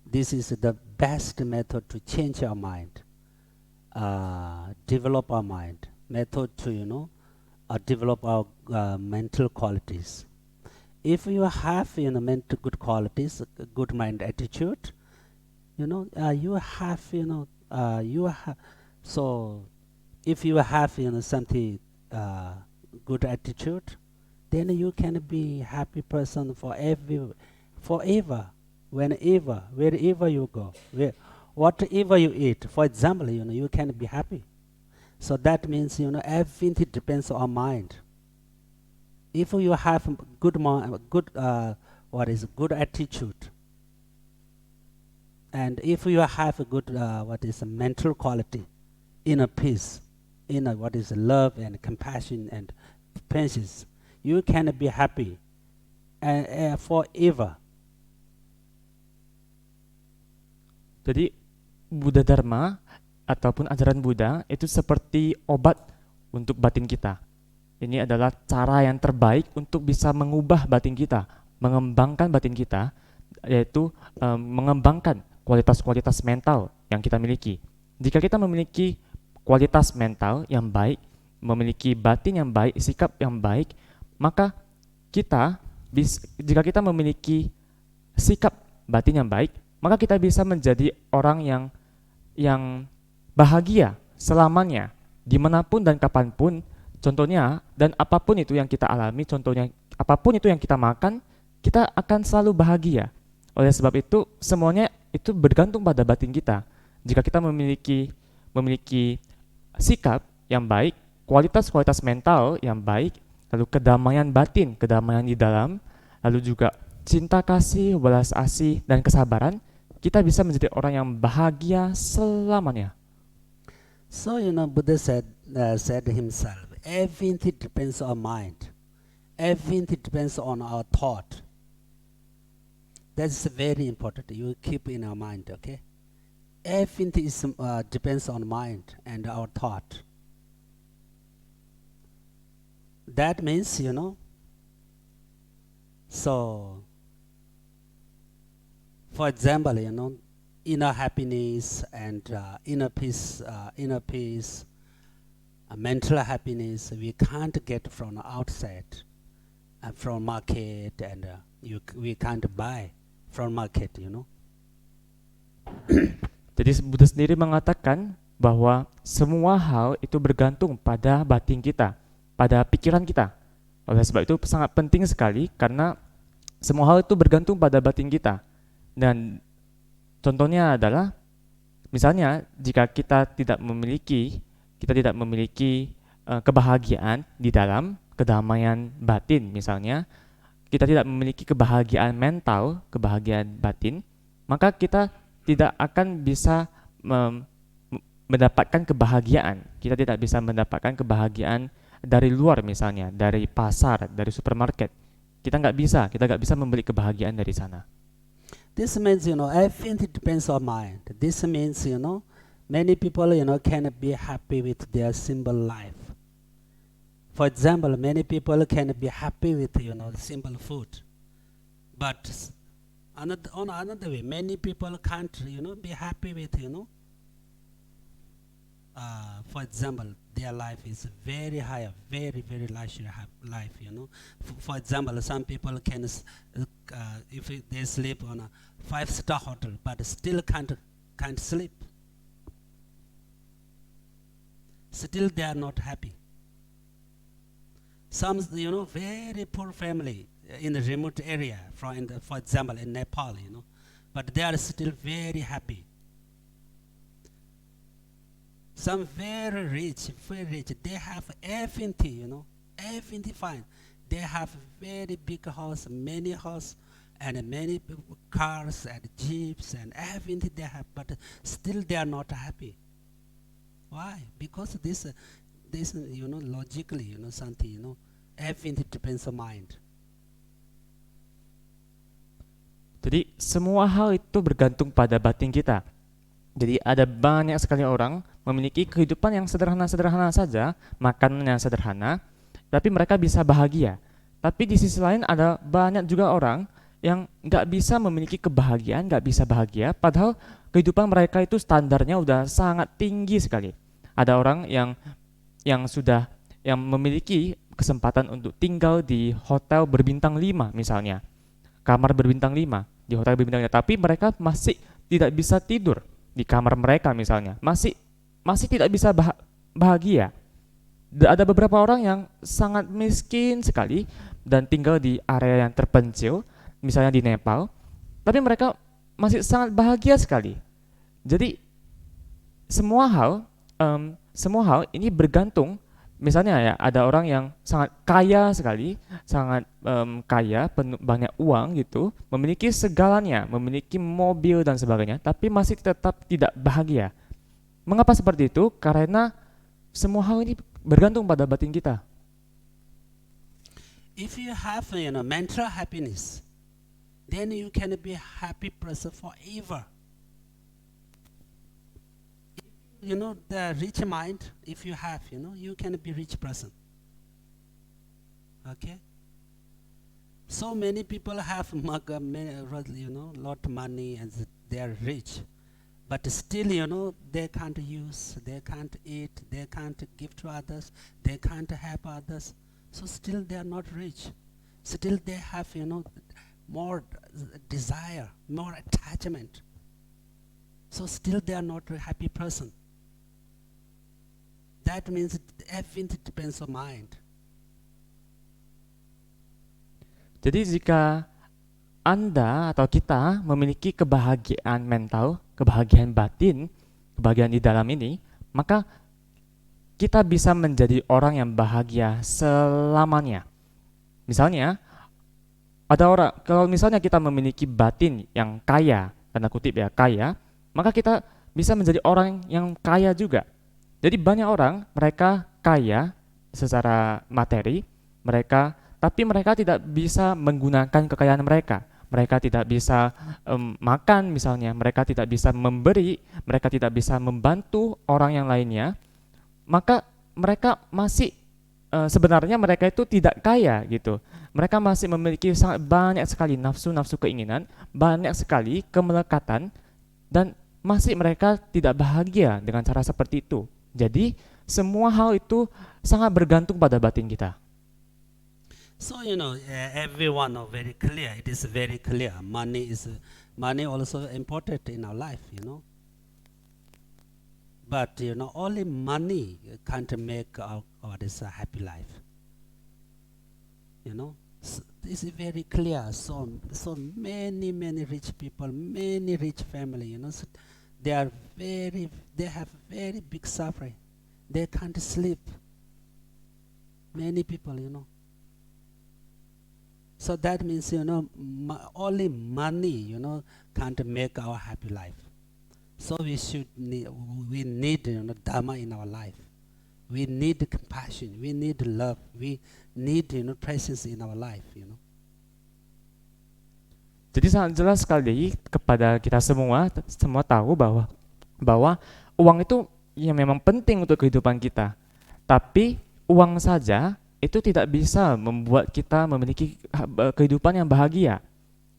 This is the best method to change our mind, develop our mind. Method to develop our mental qualities. If you have mental good qualities, good mind attitude, you have so if you have something good attitude, then you can be happy person forever, whenever, wherever you go, whatever you eat. For example, you can be happy. So that means everything depends on mind. If you have good attitude, and if you have a good mental quality, inner peace, inner love and compassion and patience, you can be happy forever. Jadi Buddha Dharma ataupun ajaran Buddha itu seperti obat untuk batin kita. Ini adalah cara yang terbaik untuk bisa mengubah batin kita, mengembangkan batin kita, yaitu mengembangkan kualitas-kualitas mental yang kita miliki. Jika kita memiliki kualitas mental yang baik, memiliki batin yang baik, sikap yang baik, maka jika kita memiliki sikap batin yang baik, maka kita bisa menjadi orang yang bahagia selamanya, dimanapun dan kapanpun. Contohnya, dan apapun itu yang kita alami, contohnya apapun itu yang kita makan, kita akan selalu bahagia. Oleh sebab itu, semuanya itu bergantung pada batin kita. Jika kita memiliki sikap yang baik, kualitas-kualitas mental yang baik, lalu kedamaian batin, kedamaian di dalam, lalu juga cinta kasih, welas asih, dan kesabaran, kita bisa menjadi orang yang bahagia selamanya. So, Buddha said himself, everything depends on mind. Everything depends on our thought. That's very important. You keep in our mind, okay? Everything depends on mind and our thought. That means, so, for example, inner happiness and inner peace, mental happiness, we can't get from the outside, from market, and we can't buy from market, Jadi Buddha sendiri mengatakan bahwa semua hal itu bergantung pada batin kita, pada pikiran kita. Oleh sebab itu sangat penting sekali karena semua hal itu bergantung pada batin kita. Dan contohnya adalah misalnya jika kita tidak memiliki kebahagiaan di dalam kedamaian batin misalnya, kita tidak memiliki kebahagiaan mental, kebahagiaan batin, maka kita tidak akan bisa mendapatkan kebahagiaan. Kita tidak bisa mendapatkan kebahagiaan dari luar misalnya, dari pasar, dari supermarket. Kita nggak bisa membeli kebahagiaan dari sana. This means, everything depends on mind. This means, many people, can be happy with their simple life. For example, many people can be happy with, simple food. But on another way, many people can't, be happy with, for example, their life is very high, very, very luxury life, For example, some people can, if they sleep on a 5-star hotel, but still can't sleep. Still they are not happy. Some, very poor family in the remote area, for example, in Nepal, but they are still very happy. Some very rich, they have everything, everything fine. They have very big house, many house, and many cars and jeeps and everything they have, but still they are not happy. Why? Because this, logically, something, everything depends on mind. Jadi semua hal itu bergantung pada batin kita. Jadi ada banyak sekali orang memiliki kehidupan yang sederhana-sederhana saja, makanan yang sederhana, tapi mereka bisa bahagia. Tapi di sisi lain ada banyak juga orang yang nggak bisa memiliki kebahagiaan, nggak bisa bahagia, padahal kehidupan mereka itu standarnya udah sangat tinggi sekali. Ada orang yang memiliki kesempatan untuk tinggal di hotel berbintang 5 misalnya, kamar berbintang 5 di hotel berbintang 5, tapi mereka masih tidak bisa tidur di kamar mereka misalnya, masih tidak bisa bahagia. Ada beberapa orang yang sangat miskin sekali dan tinggal di area yang terpencil, misalnya di Nepal, tapi mereka masih sangat bahagia sekali. Jadi semua hal ini bergantung. Misalnya ya, ada orang yang sangat kaya sekali, sangat kaya, banyak uang gitu, memiliki segalanya, memiliki mobil dan sebagainya, tapi masih tetap tidak bahagia. Mengapa seperti itu? Karena semua hal ini bergantung pada batin kita. If you have, mental happiness, then you can be a happy person forever. The rich mind, if you have, you can be rich person. Okay? So many people have lot of money and they are rich. But still, they can't use, they can't eat, they can't give to others, they can't help others. So still they are not rich. Still they have, more desire, more attachment. So still they are not a happy person. That means everything depends on mind. Jadi jika Anda atau kita memiliki kebahagiaan mental, kebahagiaan batin, kebahagiaan di dalam ini, maka kita bisa menjadi orang yang bahagia selamanya. Misalnya, ada orang, kalau misalnya kita memiliki batin yang kaya, tanda kutip ya, kaya, maka kita bisa menjadi orang yang kaya juga. Jadi banyak orang, mereka kaya secara materi, tapi mereka tidak bisa menggunakan kekayaan mereka. Mereka tidak bisa makan misalnya, mereka tidak bisa memberi, mereka tidak bisa membantu orang yang lainnya, maka mereka masih sebenarnya mereka itu tidak kaya gitu. Mereka masih memiliki sangat banyak sekali nafsu-nafsu keinginan, banyak sekali kemelekatan, dan masih mereka tidak bahagia dengan cara seperti itu. Jadi semua hal itu sangat bergantung pada batin kita. So everyone are very clear. It is very clear. Money also important in our life. But only money can't make our this happy life. This is very clear. So many rich people, many rich family. So they have very big suffering. They can't sleep. Many people. So that means only money can't make our happy life. So we need dharma in our life. We need compassion. We need love. We need presence in our life. Jadi sangat jelas sekali kepada kita semua tahu bahwa uang itu ya memang penting untuk kehidupan kita. Tapi uang saja itu tidak bisa membuat kita memiliki kehidupan yang bahagia.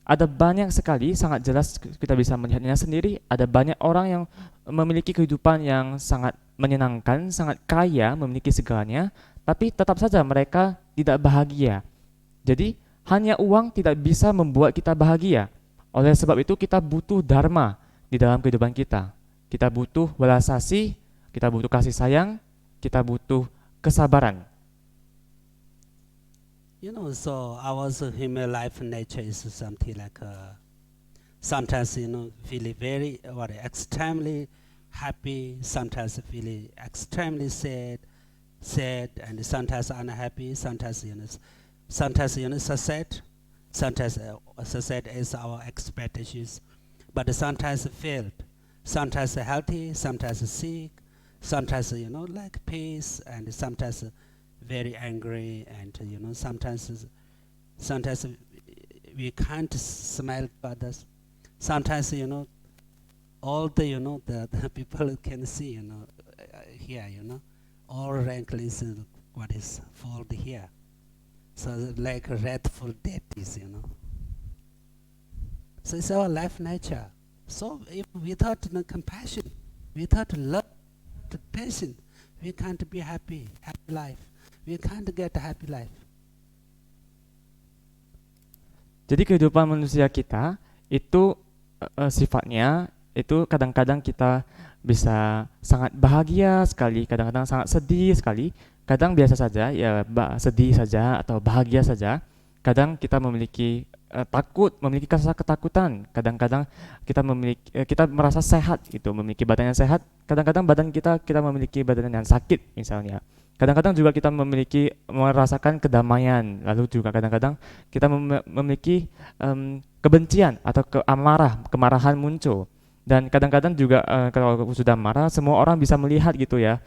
Ada banyak sekali, sangat jelas kita bisa melihatnya sendiri, ada banyak orang yang memiliki kehidupan yang sangat menyenangkan, sangat kaya, memiliki segalanya, tapi tetap saja mereka tidak bahagia. Jadi hanya uang tidak bisa membuat kita bahagia. Oleh sebab itu kita butuh dharma di dalam kehidupan kita. Kita butuh welas asih, kita butuh kasih sayang, kita butuh kesabaran. So our human life nature is something like sometimes feeling very extremely happy, sometimes feeling extremely sad, and sometimes unhappy, sometimes sad, sometimes sad is our expectations, but sometimes failed, sometimes healthy, sometimes sick, sometimes like peace, and sometimes very angry, and sometimes we can't smile others. Sometimes all the the people can see here all rank is what is fold here. So like wrathful deities. So it's our life nature. So if without compassion, without love, without patience, we can't be happy life. We can't get a happy life. Jadi kehidupan manusia kita itu sifatnya itu kadang-kadang kita bisa sangat bahagia sekali, kadang-kadang sangat sedih sekali, kadang biasa saja ya sedih saja atau bahagia saja. Kadang kita memiliki memiliki rasa ketakutan, kadang-kadang kita merasa sehat gitu, memiliki badan yang sehat, kadang-kadang badan kita memiliki badan yang sakit misalnya. Kadang-kadang juga kita merasakan kedamaian, lalu juga kadang-kadang kita memiliki kebencian atau kemarahan muncul. Dan kadang-kadang juga kalau sudah marah, semua orang bisa melihat gitu ya,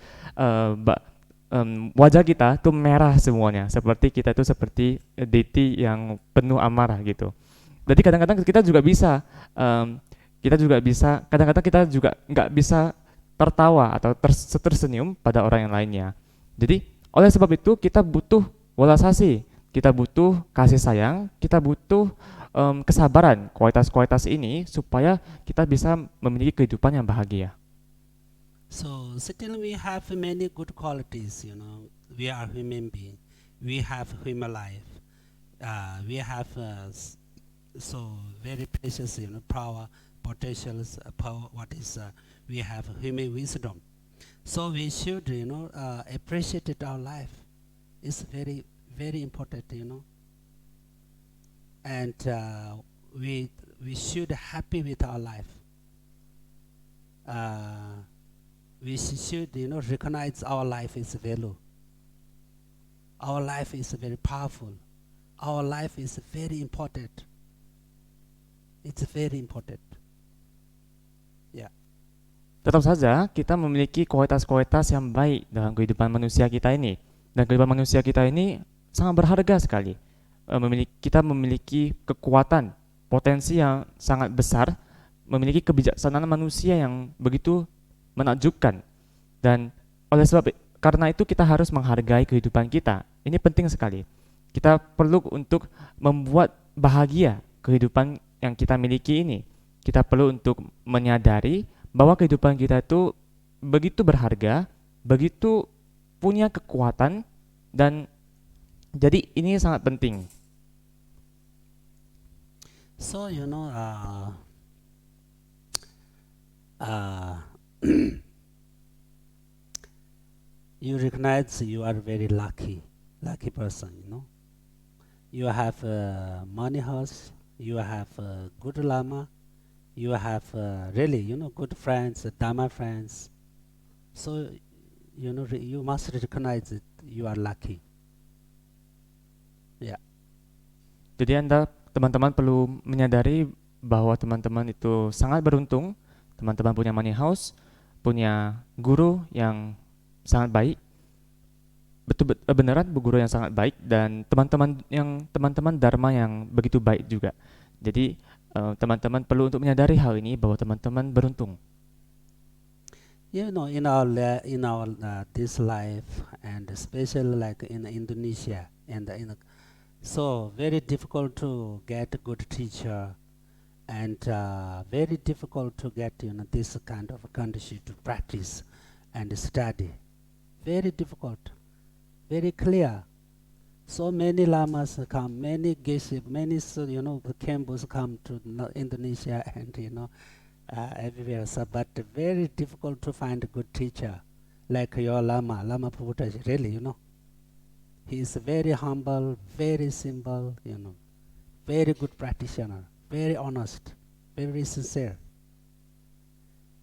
wajah kita tuh merah semuanya, seperti kita itu seperti deity yang penuh amarah gitu. Jadi kadang-kadang kita juga bisa, kadang-kadang kita juga nggak bisa tertawa atau tersenyum pada orang yang lainnya. Jadi oleh sebab itu kita butuh welas asih, kita butuh kasih sayang, kita butuh kesabaran, kualitas-kualitas ini supaya kita bisa memiliki kehidupan yang bahagia. So certainly we have many good qualities. We are human being. We have human life. We have so very precious power, potentials, power. We have human wisdom. So we should appreciate our life. It's very very important. And we should happy with our life. we should recognize our life is value. Our life is very powerful. Our life is very important. It's very important. Yeah. Tetap saja kita memiliki kualitas-kualitas yang baik dalam kehidupan manusia kita ini. Dan kehidupan manusia kita ini sangat berharga sekali. Kita memiliki kekuatan, potensi yang sangat besar, memiliki kebijaksanaan manusia yang begitu menakjubkan. Dan karena itu kita harus menghargai kehidupan kita. Ini penting sekali. Kita perlu untuk membuat bahagia kehidupan yang kita miliki ini. Kita perlu untuk menyadari bahwa kehidupan kita itu begitu berharga, begitu punya kekuatan, dan jadi ini sangat penting. So you recognize you are very lucky person. You have a money house, you have a good lama, you have really good friends, Dharma friends. So you must recognize it, you are lucky. Yeah. Jadi Anda teman-teman perlu menyadari bahwa teman-teman itu sangat beruntung. Teman-teman punya money house, punya guru yang sangat baik, beneran guru yang sangat baik, dan teman-teman Dharma yang begitu baik juga. Jadi teman-teman perlu untuk menyadari hal ini bahwa teman-teman beruntung. In our this life, and especially like in Indonesia, and so very difficult to get a good teacher, and very difficult to get this kind of condition to practice and study. Very difficult, very clear. So many lamas come, many geshe, many Kembus come to Indonesia and everywhere. So, but very difficult to find a good teacher like your Lama Prabhupada. Really, he is very humble, very simple, very good practitioner, very honest, very sincere.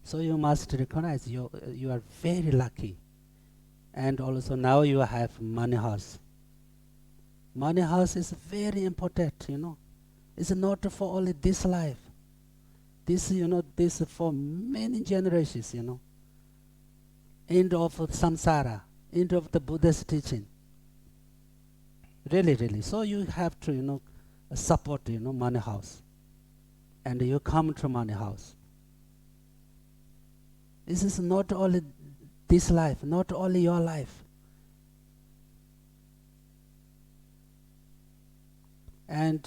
So you must recognize you are very lucky. And also now you have money house. Money house is very important, It's not for only this life. This, this for many generations, End of samsara, end of the Buddha's teaching. Really, really. So you have to, support, money house. And you come to money house. This is not only this life, not only your life. And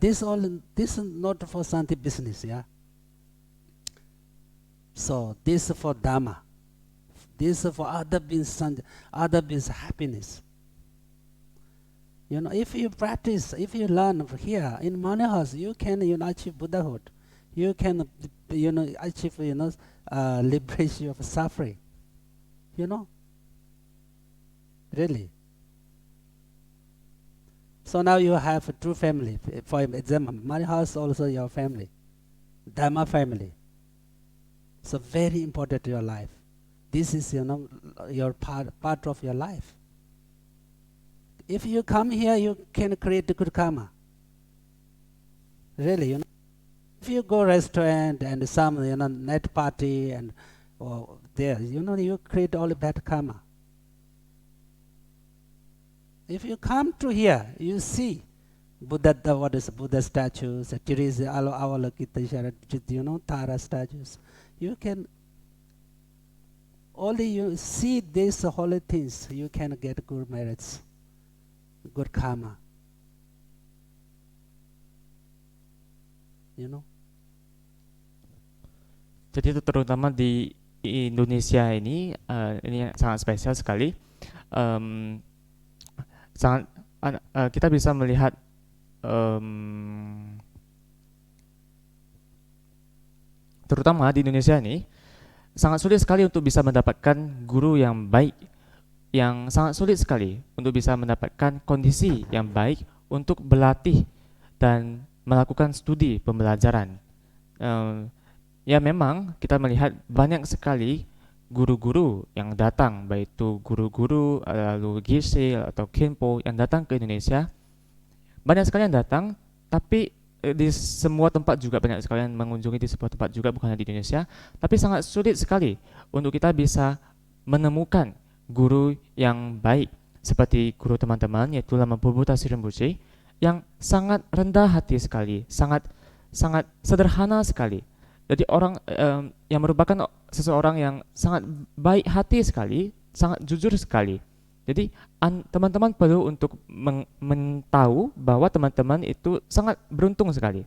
this is not for Santi business, yeah. So this is for Dharma. This is for other beings happiness. If you practice, if you learn here in money house, you can achieve Buddhahood. You can achieve liberation of suffering. Really. So now you have two family. For example, money house also your family, Dharma family. So very important to your life. This is your part of your life. If you come here, you can create good karma. Really, If you go restaurant and some night party and there, you create all bad karma. If you come to here, you see Buddha statues, Avalokiteshvara, Tara statues. You can only you see these holy things, you can get good merits, good karma. Jadi itu terutama di Indonesia ini sangat spesial sekali. Kita bisa melihat terutama di Indonesia ini sangat sulit sekali untuk bisa mendapatkan guru yang baik, yang sangat sulit sekali untuk bisa mendapatkan kondisi yang baik untuk berlatih dan melakukan studi pembelajaran. Ya memang kita melihat banyak sekali guru-guru yang datang, baik itu guru-guru lalu GC atau Kenpo yang datang ke Indonesia, banyak sekali yang datang, tapi di semua tempat juga banyak sekali yang mengunjungi di sebuah tempat juga, bukan hanya di Indonesia, tapi sangat sulit sekali untuk kita bisa menemukan guru yang baik seperti guru teman-teman, yaitu Lama Bubuta Sirimbuji, yang sangat rendah hati sekali, sangat sangat sederhana sekali. Jadi orang yang merupakan seseorang yang sangat baik hati sekali, sangat jujur sekali. Jadi teman-teman perlu untuk tahu bahwa teman-teman itu sangat beruntung sekali.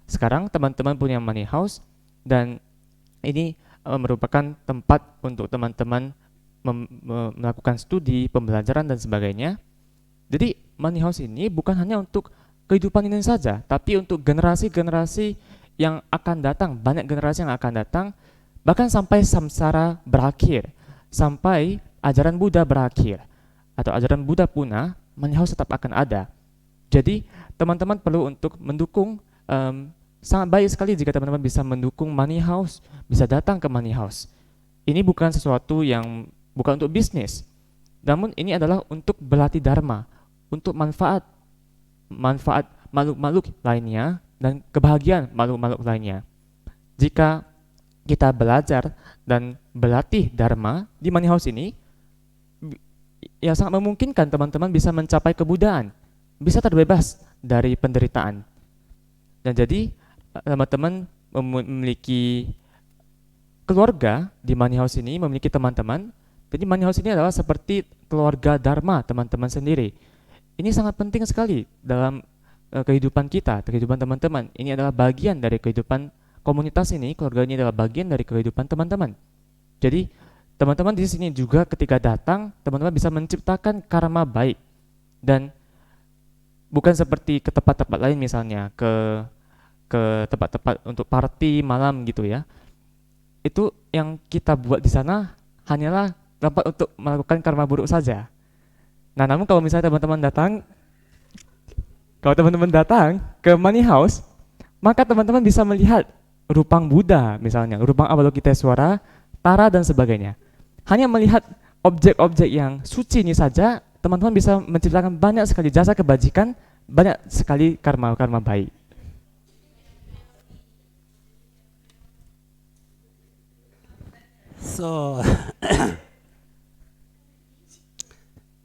Sekarang teman-teman punya money house, dan ini merupakan tempat untuk teman-teman melakukan studi, pembelajaran dan sebagainya. Jadi money house ini bukan hanya untuk kehidupan ini saja, tapi untuk generasi-generasi yang akan datang, banyak generasi yang akan datang, bahkan sampai samsara berakhir, sampai ajaran Buddha berakhir, atau ajaran Buddha punah, money house tetap akan ada. Jadi teman-teman perlu untuk mendukung, sangat baik sekali jika teman-teman bisa mendukung money house, bisa datang ke money house. Ini bukan sesuatu yang bukan untuk bisnis, namun ini adalah untuk berlatih dharma, untuk manfaat makhluk-makhluk lainnya dan kebahagiaan makhluk-makhluk lainnya. Jika kita belajar dan berlatih dharma di money house ini, ya sangat memungkinkan teman-teman bisa mencapai kebudaan, bisa terbebas dari penderitaan. Dan jadi teman-teman memiliki keluarga di money house ini, memiliki teman-teman. Jadi money house ini adalah seperti keluarga dharma teman-teman sendiri. Ini sangat penting sekali dalam kehidupan kita, kehidupan teman-teman. Ini adalah bagian dari kehidupan komunitas ini, keluarga ini adalah bagian dari kehidupan teman-teman. Jadi teman-teman di sini juga ketika datang, teman-teman bisa menciptakan karma baik, dan bukan seperti ke tempat-tempat lain, misalnya ke tempat-tempat untuk party malam gitu ya. Itu yang kita buat di sana hanyalah tempat untuk melakukan karma buruk saja. Nah, namun kalau misalnya teman-teman datang ke money house, maka teman-teman bisa melihat rupang Buddha, misalnya rupang Avalokiteswara, Tara dan sebagainya. Hanya melihat objek-objek yang suci ini saja, teman-teman bisa menciptakan banyak sekali jasa kebajikan, banyak sekali karma-karma baik. So,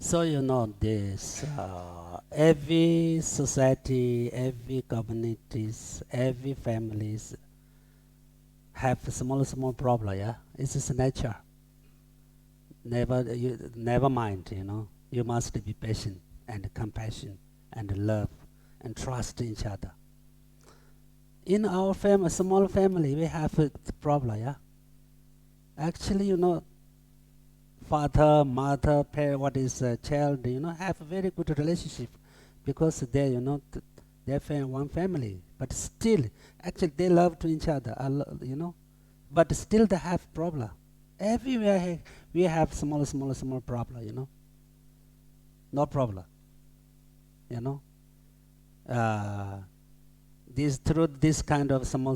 so you know this. Every society, every communities, every families have small problem. Yeah, it's just nature. Never mind. You must be patient and compassion and love and trust each other. In our small family, we have a problem. Yeah. Actually, father, mother, what is a child, have a very good relationship, because they, they're one family. But still, actually, they love to each other, but still they have problem. Everywhere we have small problem, no problem, through this kind of small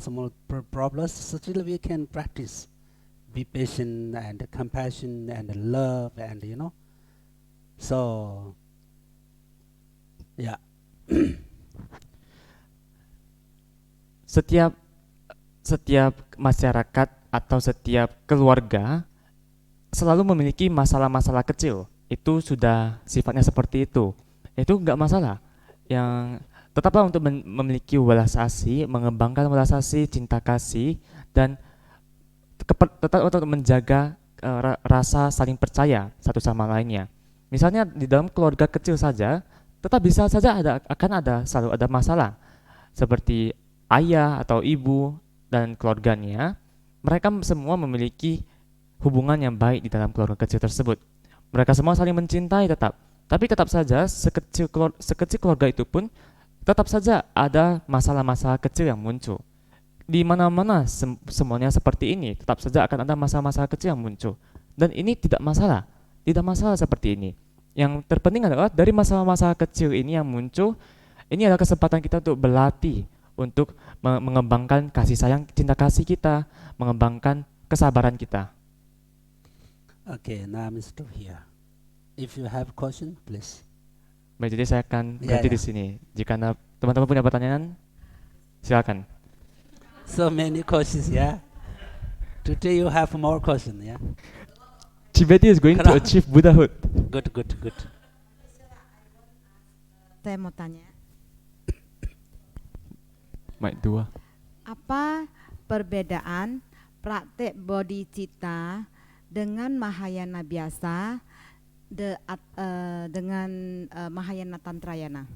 problems, still we can practice. Be patient and compassion and love, and so yeah. Setiap masyarakat atau setiap keluarga selalu memiliki masalah-masalah kecil. Itu sudah sifatnya seperti itu. Itu enggak masalah. Yang tetaplah untuk memiliki welas asih, mengembangkan welas asih, cinta kasih, dan tetap untuk menjaga rasa saling percaya satu sama lainnya. Misalnya di dalam keluarga kecil saja, tetap bisa saja selalu ada masalah. Seperti ayah atau ibu dan keluarganya, mereka semua memiliki hubungan yang baik di dalam keluarga kecil tersebut. Mereka semua saling mencintai tetap. Tapi tetap saja sekecil keluarga itu pun tetap saja ada masalah-masalah kecil yang muncul. Di mana-mana semuanya seperti ini, tetap saja akan ada masalah-masalah kecil yang muncul. Dan ini tidak masalah seperti ini. Yang terpenting adalah dari masalah-masalah kecil ini yang muncul, ini adalah kesempatan kita untuk berlatih, untuk mengembangkan kasih sayang, cinta kasih kita, mengembangkan kesabaran kita. Okay, now I'm stop here. If you have question, please. Baik, jadi saya akan Ya, berhenti ya. di sini. Jika teman-teman punya pertanyaan, silakan. So many questions, yeah. Today you have more question, yeah. Tibeti is going to Kenapa? achieve Buddhahood. Good, good, good. Saya mau tanya, Baik, dua. apa perbedaan praktek bodhicitta dengan Mahayana biasa dengan Mahayana Tantrayana?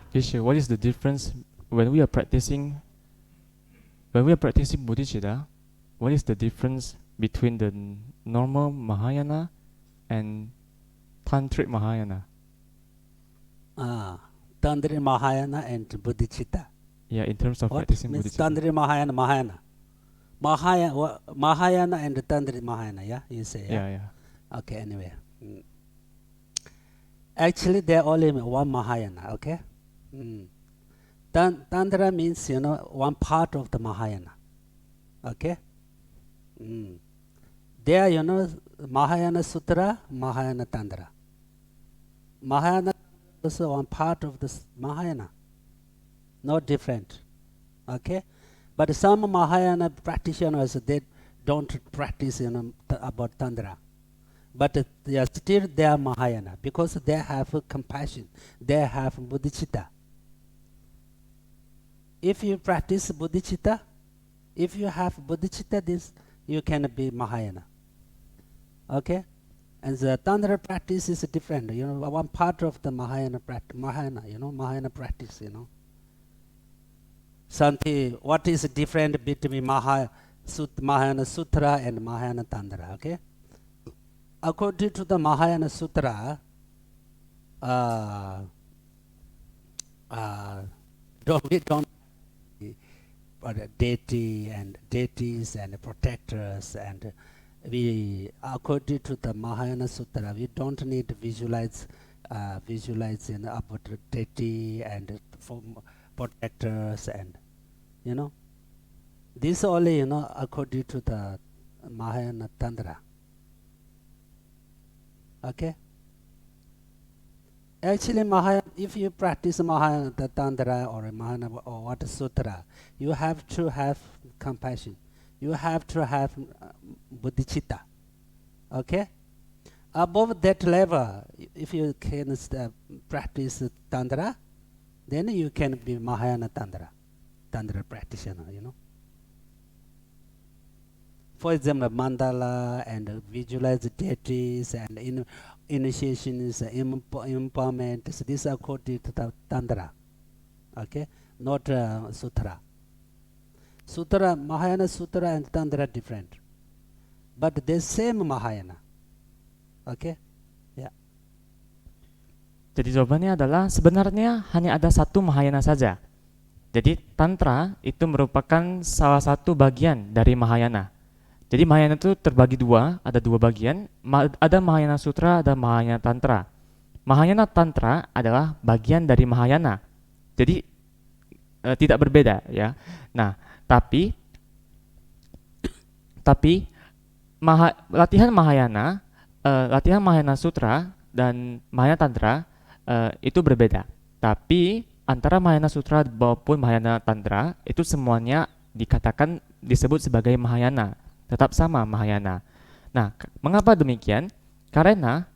Isha, what is the difference when we are practicing bodhicitta? What is the difference between the normal Mahayana and Tantric Mahayana? Tantric Mahayana and Bodhicitta. Yeah, in terms of What practicing means bodhicitta. Tantric Mahayana? Mahayana and Tantric Mahayana, yeah? You say, yeah? Yeah. Okay, anyway. Actually, there only one Mahayana, okay? Tantra means, one part of the Mahayana, okay? There, Mahayana Sutra, Mahayana Tantra. Mahayana is also one part of this Mahayana, not different, okay? But some Mahayana practitioners, they don't practice, about Tantra. But they are still there Mahayana because they have compassion, they have bodhicitta. If you practice bodhicitta, if you have bodhicitta, this you can be Mahayana. Okay? And the Tantra practice is different. One part of the Mahayana practice, Something, what is different between Mahayana Sutra and Mahayana Tantra, okay? According to the Mahayana Sutra, we don't deities and protectors, and we, according to the Mahayana Sutra, we don't need to visualize about the deity and protectors, and this only according to the Mahayana Tantra. Okay. Actually, if you practice Mahayana Tantra or Mahayana or what Sutra, you have to have compassion. You have to have bodhicitta. Okay? Above that level, if you can practice Tantra, then you can be Mahayana Tantra practitioner, For example, mandala and visualize deities and initiations, empowerment. So these are according to the Tantra, okay, not Sutra. Mahayana Sutra and Tantra are different, but the same Mahayana, okay, yeah. Jadi jawabannya adalah sebenarnya hanya ada satu Mahayana saja. Jadi Tantra itu merupakan salah satu bagian dari Mahayana. Jadi Mahayana itu terbagi dua, ada dua bagian, ada Mahayana Sutra, ada Mahayana Tantra. Mahayana Tantra adalah bagian dari Mahayana, jadi tidak berbeda, ya. Nah, tapi latihan Mahayana Sutra dan Mahayana Tantra itu berbeda. Tapi antara Mahayana Sutra maupun Mahayana Tantra itu semuanya disebut sebagai Mahayana. Tetap sama Mahayana. Nah, mengapa demikian? Karena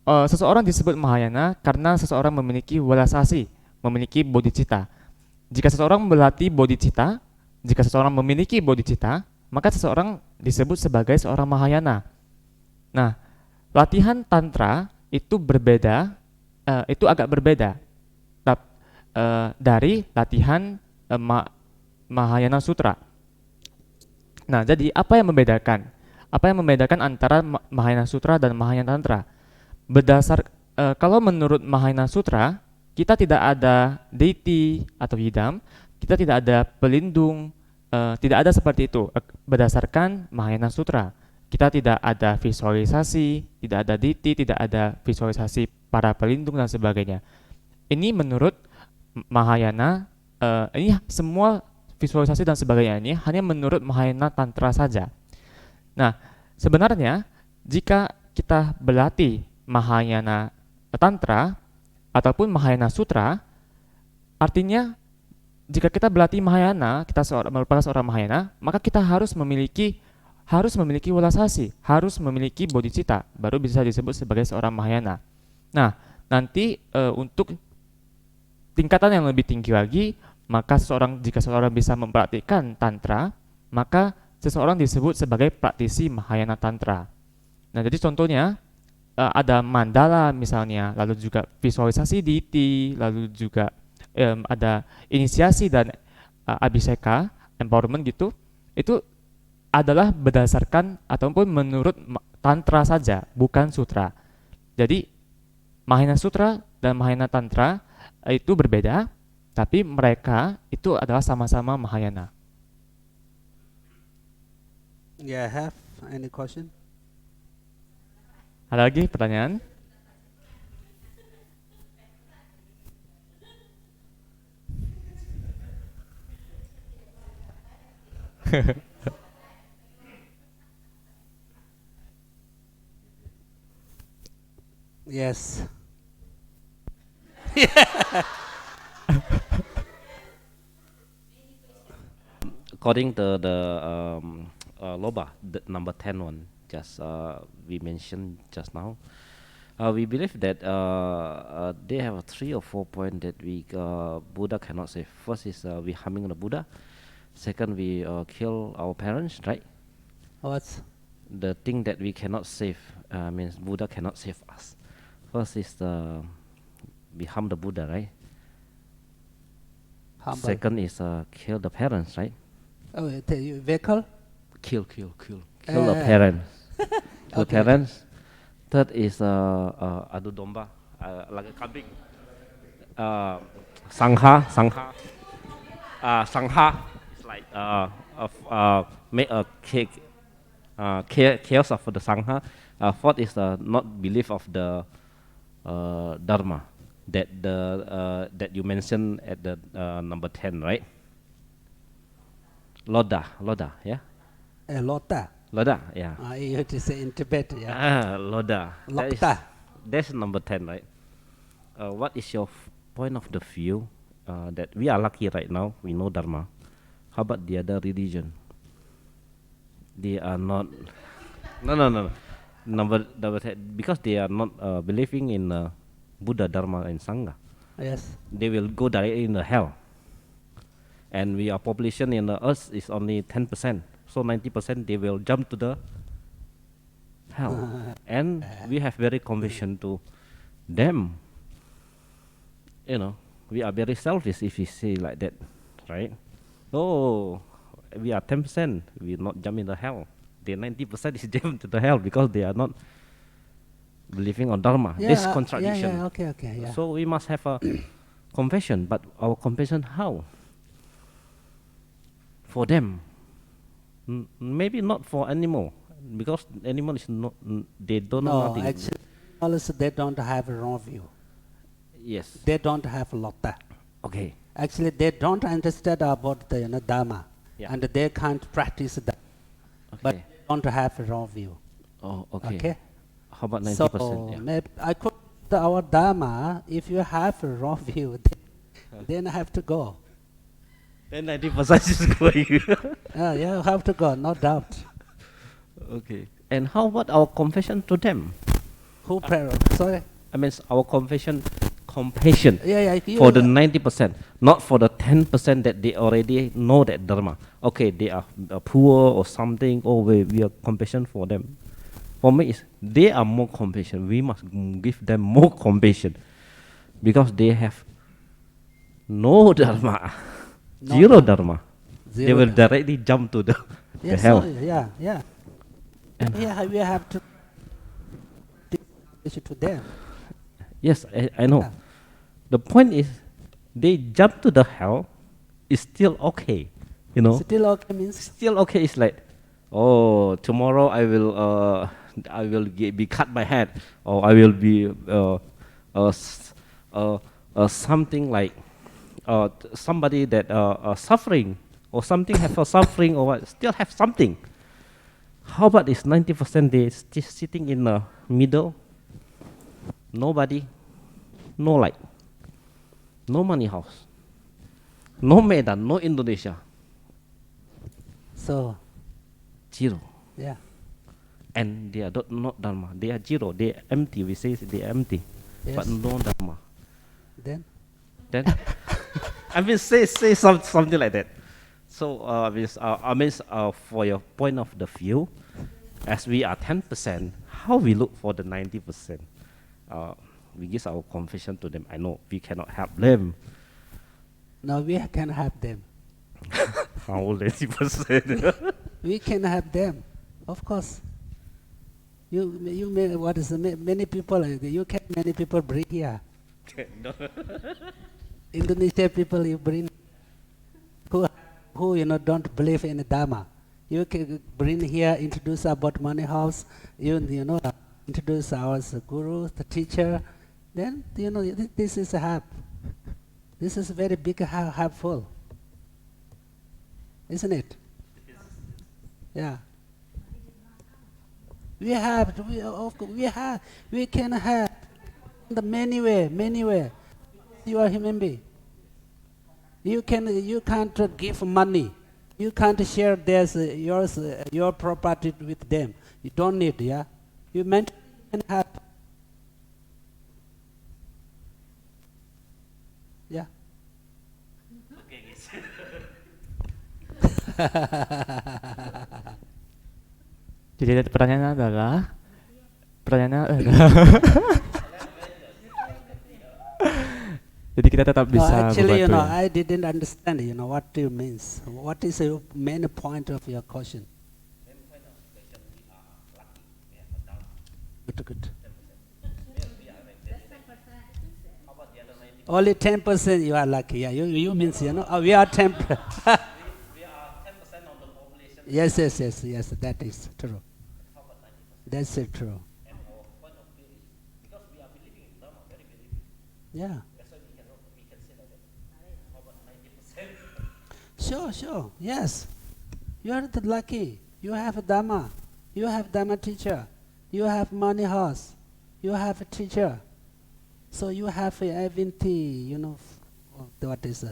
seseorang disebut Mahayana karena seseorang memiliki welasasi, memiliki bodhicitta. Jika seseorang memiliki bodhicitta, maka seseorang disebut sebagai seorang Mahayana. Nah, latihan Tantra itu berbeda, itu agak berbeda dari latihan Mahayana Sutra. Nah, jadi apa yang membedakan? Apa yang membedakan antara Mahayana Sutra dan Mahayana Tantra? Kalau menurut Mahayana Sutra, kita tidak ada deity atau hidam, kita tidak ada pelindung, tidak ada seperti itu. Berdasarkan Mahayana Sutra, kita tidak ada visualisasi, tidak ada deity, tidak ada visualisasi para pelindung dan sebagainya. Ini menurut Mahayana, ini semua visualisasi dan sebagainya ini hanya menurut Mahayana Tantra saja. Nah, sebenarnya jika kita berlatih Mahayana Tantra ataupun Mahayana Sutra, artinya jika kita berlatih Mahayana, kita merupakan seorang Mahayana, maka kita harus memiliki walasasi, harus memiliki bodhicitta, baru bisa disebut sebagai seorang Mahayana. Nah, nanti untuk tingkatan yang lebih tinggi lagi, maka jika seseorang bisa mempraktikkan Tantra, maka seseorang disebut sebagai praktisi Mahayana Tantra. Nah, jadi contohnya ada mandala misalnya, lalu juga visualisasi deity, lalu juga ada inisiasi dan abhiseka, empowerment gitu. Itu adalah berdasarkan ataupun menurut Tantra saja, bukan sutra. Jadi Mahayana Sutra dan Mahayana Tantra itu berbeda, tapi mereka itu adalah sama-sama Mahayana. Yeah, have any question? Ada lagi pertanyaan? Yes. According to the Loba, the number 10 one, just we mentioned just now, we believe that they have 3 or 4 points that we Buddha cannot save. First is we harming the Buddha. Second, we kill our parents, right? What's The thing that we cannot save means Buddha cannot save us. First is we harm the Buddha, right? humble? Second is kill the parents, right? Oh, the vehicle? Kill the parents. Kill Okay. parents. Third is adu domba, like a kambing. Sangha. Sangha is like make a cake. Chaos of the sangha. Fourth is not belief of the dharma that you mentioned at the number 10, right? Loda, yeah. Lota. Loda, yeah. You have to say in Tibet, yeah. Loda. Lokta. That's number 10, right? What is your point of the view that we are lucky right now, we know Dharma. How about the other religion? They are not. No. Number 10, because they are not believing in Buddha, Dharma, and Sangha. Yes. They will go directly in the hell. And our population in the earth is only 10%. So 90% they will jump to the hell. And we have very compassion to them. You know, we are very selfish if we say like that, right? Oh, we are 10%, we not jump in the hell. The 90% is jump to the hell because they are not believing on Dharma. This contradiction. Yeah, okay, yeah. So we must have a compassion, but our compassion how? For them. Maybe not for animal, because animal is not, they don't know No, nothing. actually, also they don't have a wrong view. Yes. They don't have Lotta. Okay. Actually, they don't understand about the Dharma, Yeah. and they can't practice that. But Okay. they don't have a wrong view. Oh, okay. Okay. How about 90%? So Yeah. maybe I could our Dharma. If you have a wrong view, then I have to go. Then 90% is going. Yeah, you have to go, no doubt. Okay. And how about our compassion to them? Sorry. I mean, our compassion Yeah, you, for the 90%, not for the 10% that they already know that Dharma. Okay, they are poor or something, or we are compassion for them. For me, they are more compassion. We must give them more compassion because they have no Dharma, No zero Dharma. Dharma. They will directly jump to the Yes, hell. yeah. And we have to teach it to them. Yes, I know. Yeah. The point is, they jump to the hell is still okay, you know. Still okay means Still okay. It's like, oh, tomorrow I will be cut my head, or I will be something like somebody that suffering or something have a suffering or what, still have something. How about this 90% they just sitting in the middle, nobody, no light, no money house, no Medan, no Indonesia, So, zero. yeah. And they are not Dharma, they are zero, they are empty, we say they are empty, but Yes. no Dharma. Then, Then, I mean, say something like that. So, for your point of the view, as we are 10%, how we look for the 90%? We give our confession to them. I know we cannot help them. now we can help them. How 90%? We can help them, of course. You may, what is the many people? You can many people bring here. No. Indonesia people you bring who don't believe in Dharma. You can bring here, introduce about money house. Introduce our guru, the teacher. Then this is a help. This is very big helpful, isn't it? Yeah. We can have the many way. You are human being. You can't give money. You can't share your property with them. You don't need, yeah. You meant can have. Yeah. Jadi pertanyaannya adalah jadi kita tetap No, bisa actually, membantu ya. I didn't understand, what it means. What is the main point of your question? Good. Only 10% you are lucky. Yeah, you means, we are 10%. Yes, that is true. That's true. Yeah. Sure. Yes. You are the lucky. You have Dhamma. You have Dhamma teacher. You have money house. You have a teacher. So you have everything, what is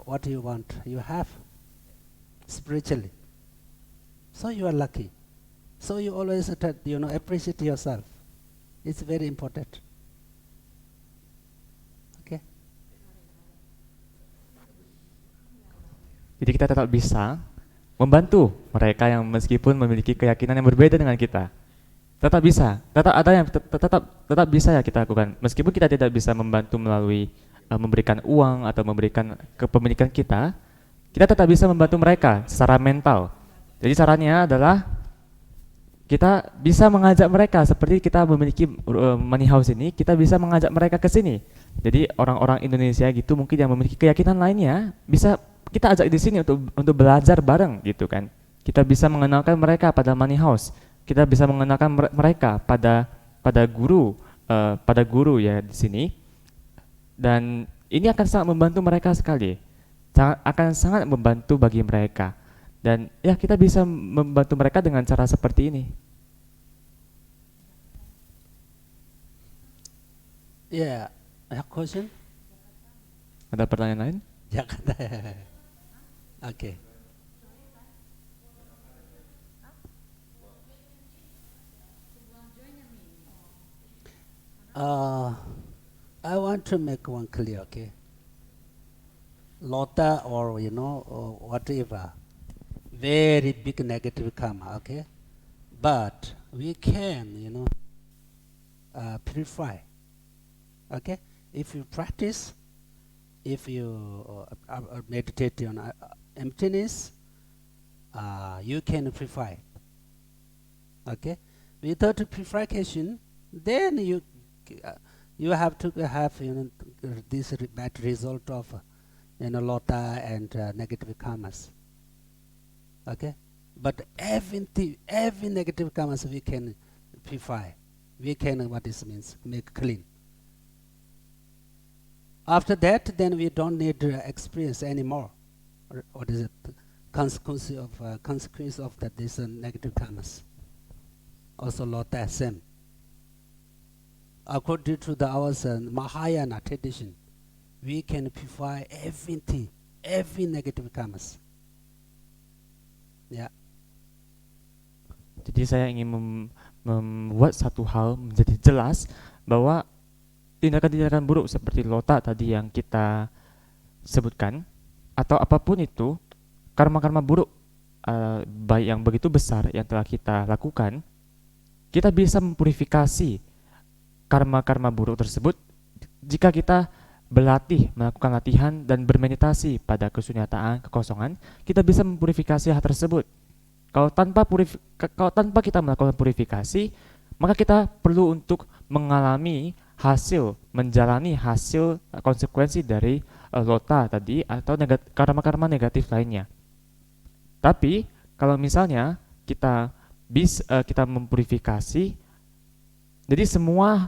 what you want. You have spiritually. So you are lucky. So you always appreciate yourself. It's very important. Okay? Jadi kita tetap bisa membantu mereka yang meskipun memiliki keyakinan yang berbeda dengan kita. Tetap bisa, tetap bisa ya kita lakukan. Meskipun kita tidak bisa membantu melalui memberikan uang atau memberikan kepemilikan kita tetap bisa membantu mereka secara mental. Jadi caranya adalah kita bisa mengajak mereka seperti kita memiliki money house ini, kita bisa mengajak mereka ke sini. Jadi orang-orang Indonesia gitu mungkin yang memiliki keyakinan lainnya bisa kita ajak di sini untuk belajar bareng gitu kan. Kita bisa mengenalkan mereka pada money house. Kita bisa mengenalkan mereka pada guru ya di sini, dan ini akan sangat membantu mereka sekali, akan sangat membantu bagi mereka, dan ya kita bisa membantu mereka dengan cara seperti ini. Yeah. A question? Ada pertanyaan lain? Jakarta. Okay. I want to make one clear, okay? Lota or or whatever, very big negative karma, okay? But we can, purify, okay? If you practice, if you meditate on emptiness, you can purify, okay? Without purification, then you have to have this bad result of lota and negative karmas. Okay, but every negative karmas we can purify. We can what this means make clean. After that, then we don't need experience anymore. What is it? Consequence of that this negative karmas. Also, Lota same. According to our Mahayana tradition, we can purify everything, every negative karmas. Yeah. Jadi saya ingin membuat satu hal menjadi jelas bahwa tindakan-tindakan buruk seperti lota tadi yang kita sebutkan atau apapun itu, karma-karma buruk baik yang begitu besar yang telah kita lakukan, kita bisa mempurifikasi karma-karma buruk tersebut jika kita berlatih, melakukan latihan dan bermeditasi pada kesunyataan, kekosongan, kita bisa mempurifikasi hal tersebut. Kalau tanpa kita melakukan purifikasi, maka kita perlu untuk mengalami hasil, menjalani hasil konsekuensi dari lota tadi atau karma-karma negatif lainnya. Tapi kalau misalnya kita mempurifikasi, jadi semua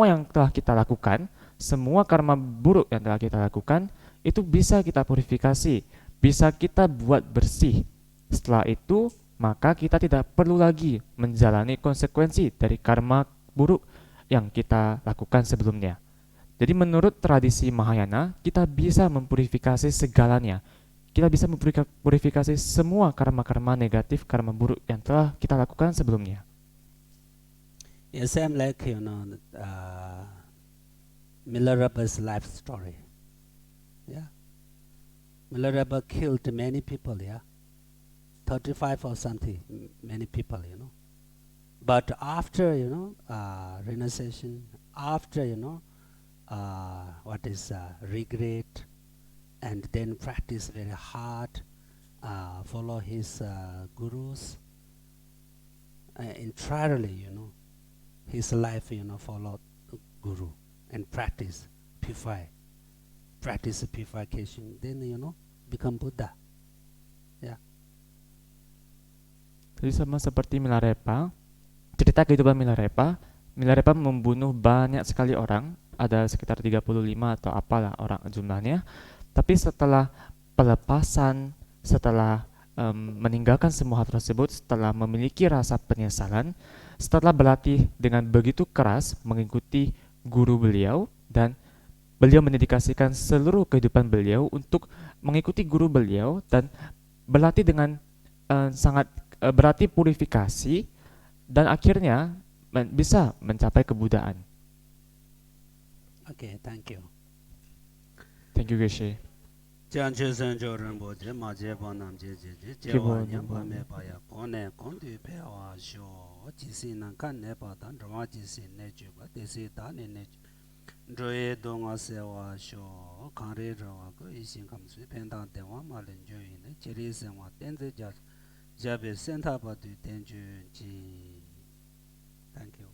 yang telah kita lakukan, semua karma buruk yang telah kita lakukan itu bisa kita purifikasi, bisa kita buat bersih. Setelah itu maka kita tidak perlu lagi menjalani konsekuensi dari karma buruk yang kita lakukan sebelumnya. Jadi menurut tradisi Mahayana, kita bisa mempurifikasi segalanya. Kita bisa mempurifikasi semua karma-karma negatif, karma buruk yang telah kita lakukan sebelumnya. Yeah, same like Milarepa's life story. Yeah, Milarepa killed many people. Yeah. 35 or something, many people, But after, renunciation, after, regret, and then practice very hard, follow his gurus, entirely, his life, followed guru and practice purification, then, become Buddha. Yeah. Jadi sama seperti Milarepa, cerita kehidupan Milarepa membunuh banyak sekali orang, ada sekitar 35 atau apalah orang jumlahnya. Tapi setelah pelepasan, setelah meninggalkan semua hal tersebut, setelah memiliki rasa penyesalan, setelah berlatih dengan begitu keras mengikuti guru beliau, dan beliau mendedikasikan seluruh kehidupan beliau untuk mengikuti guru beliau dan berlatih dengan sangat berarti purifikasi, dan akhirnya bisa mencapai kebudaan. Okay, thank you. Thank you, Geshe. Thank you.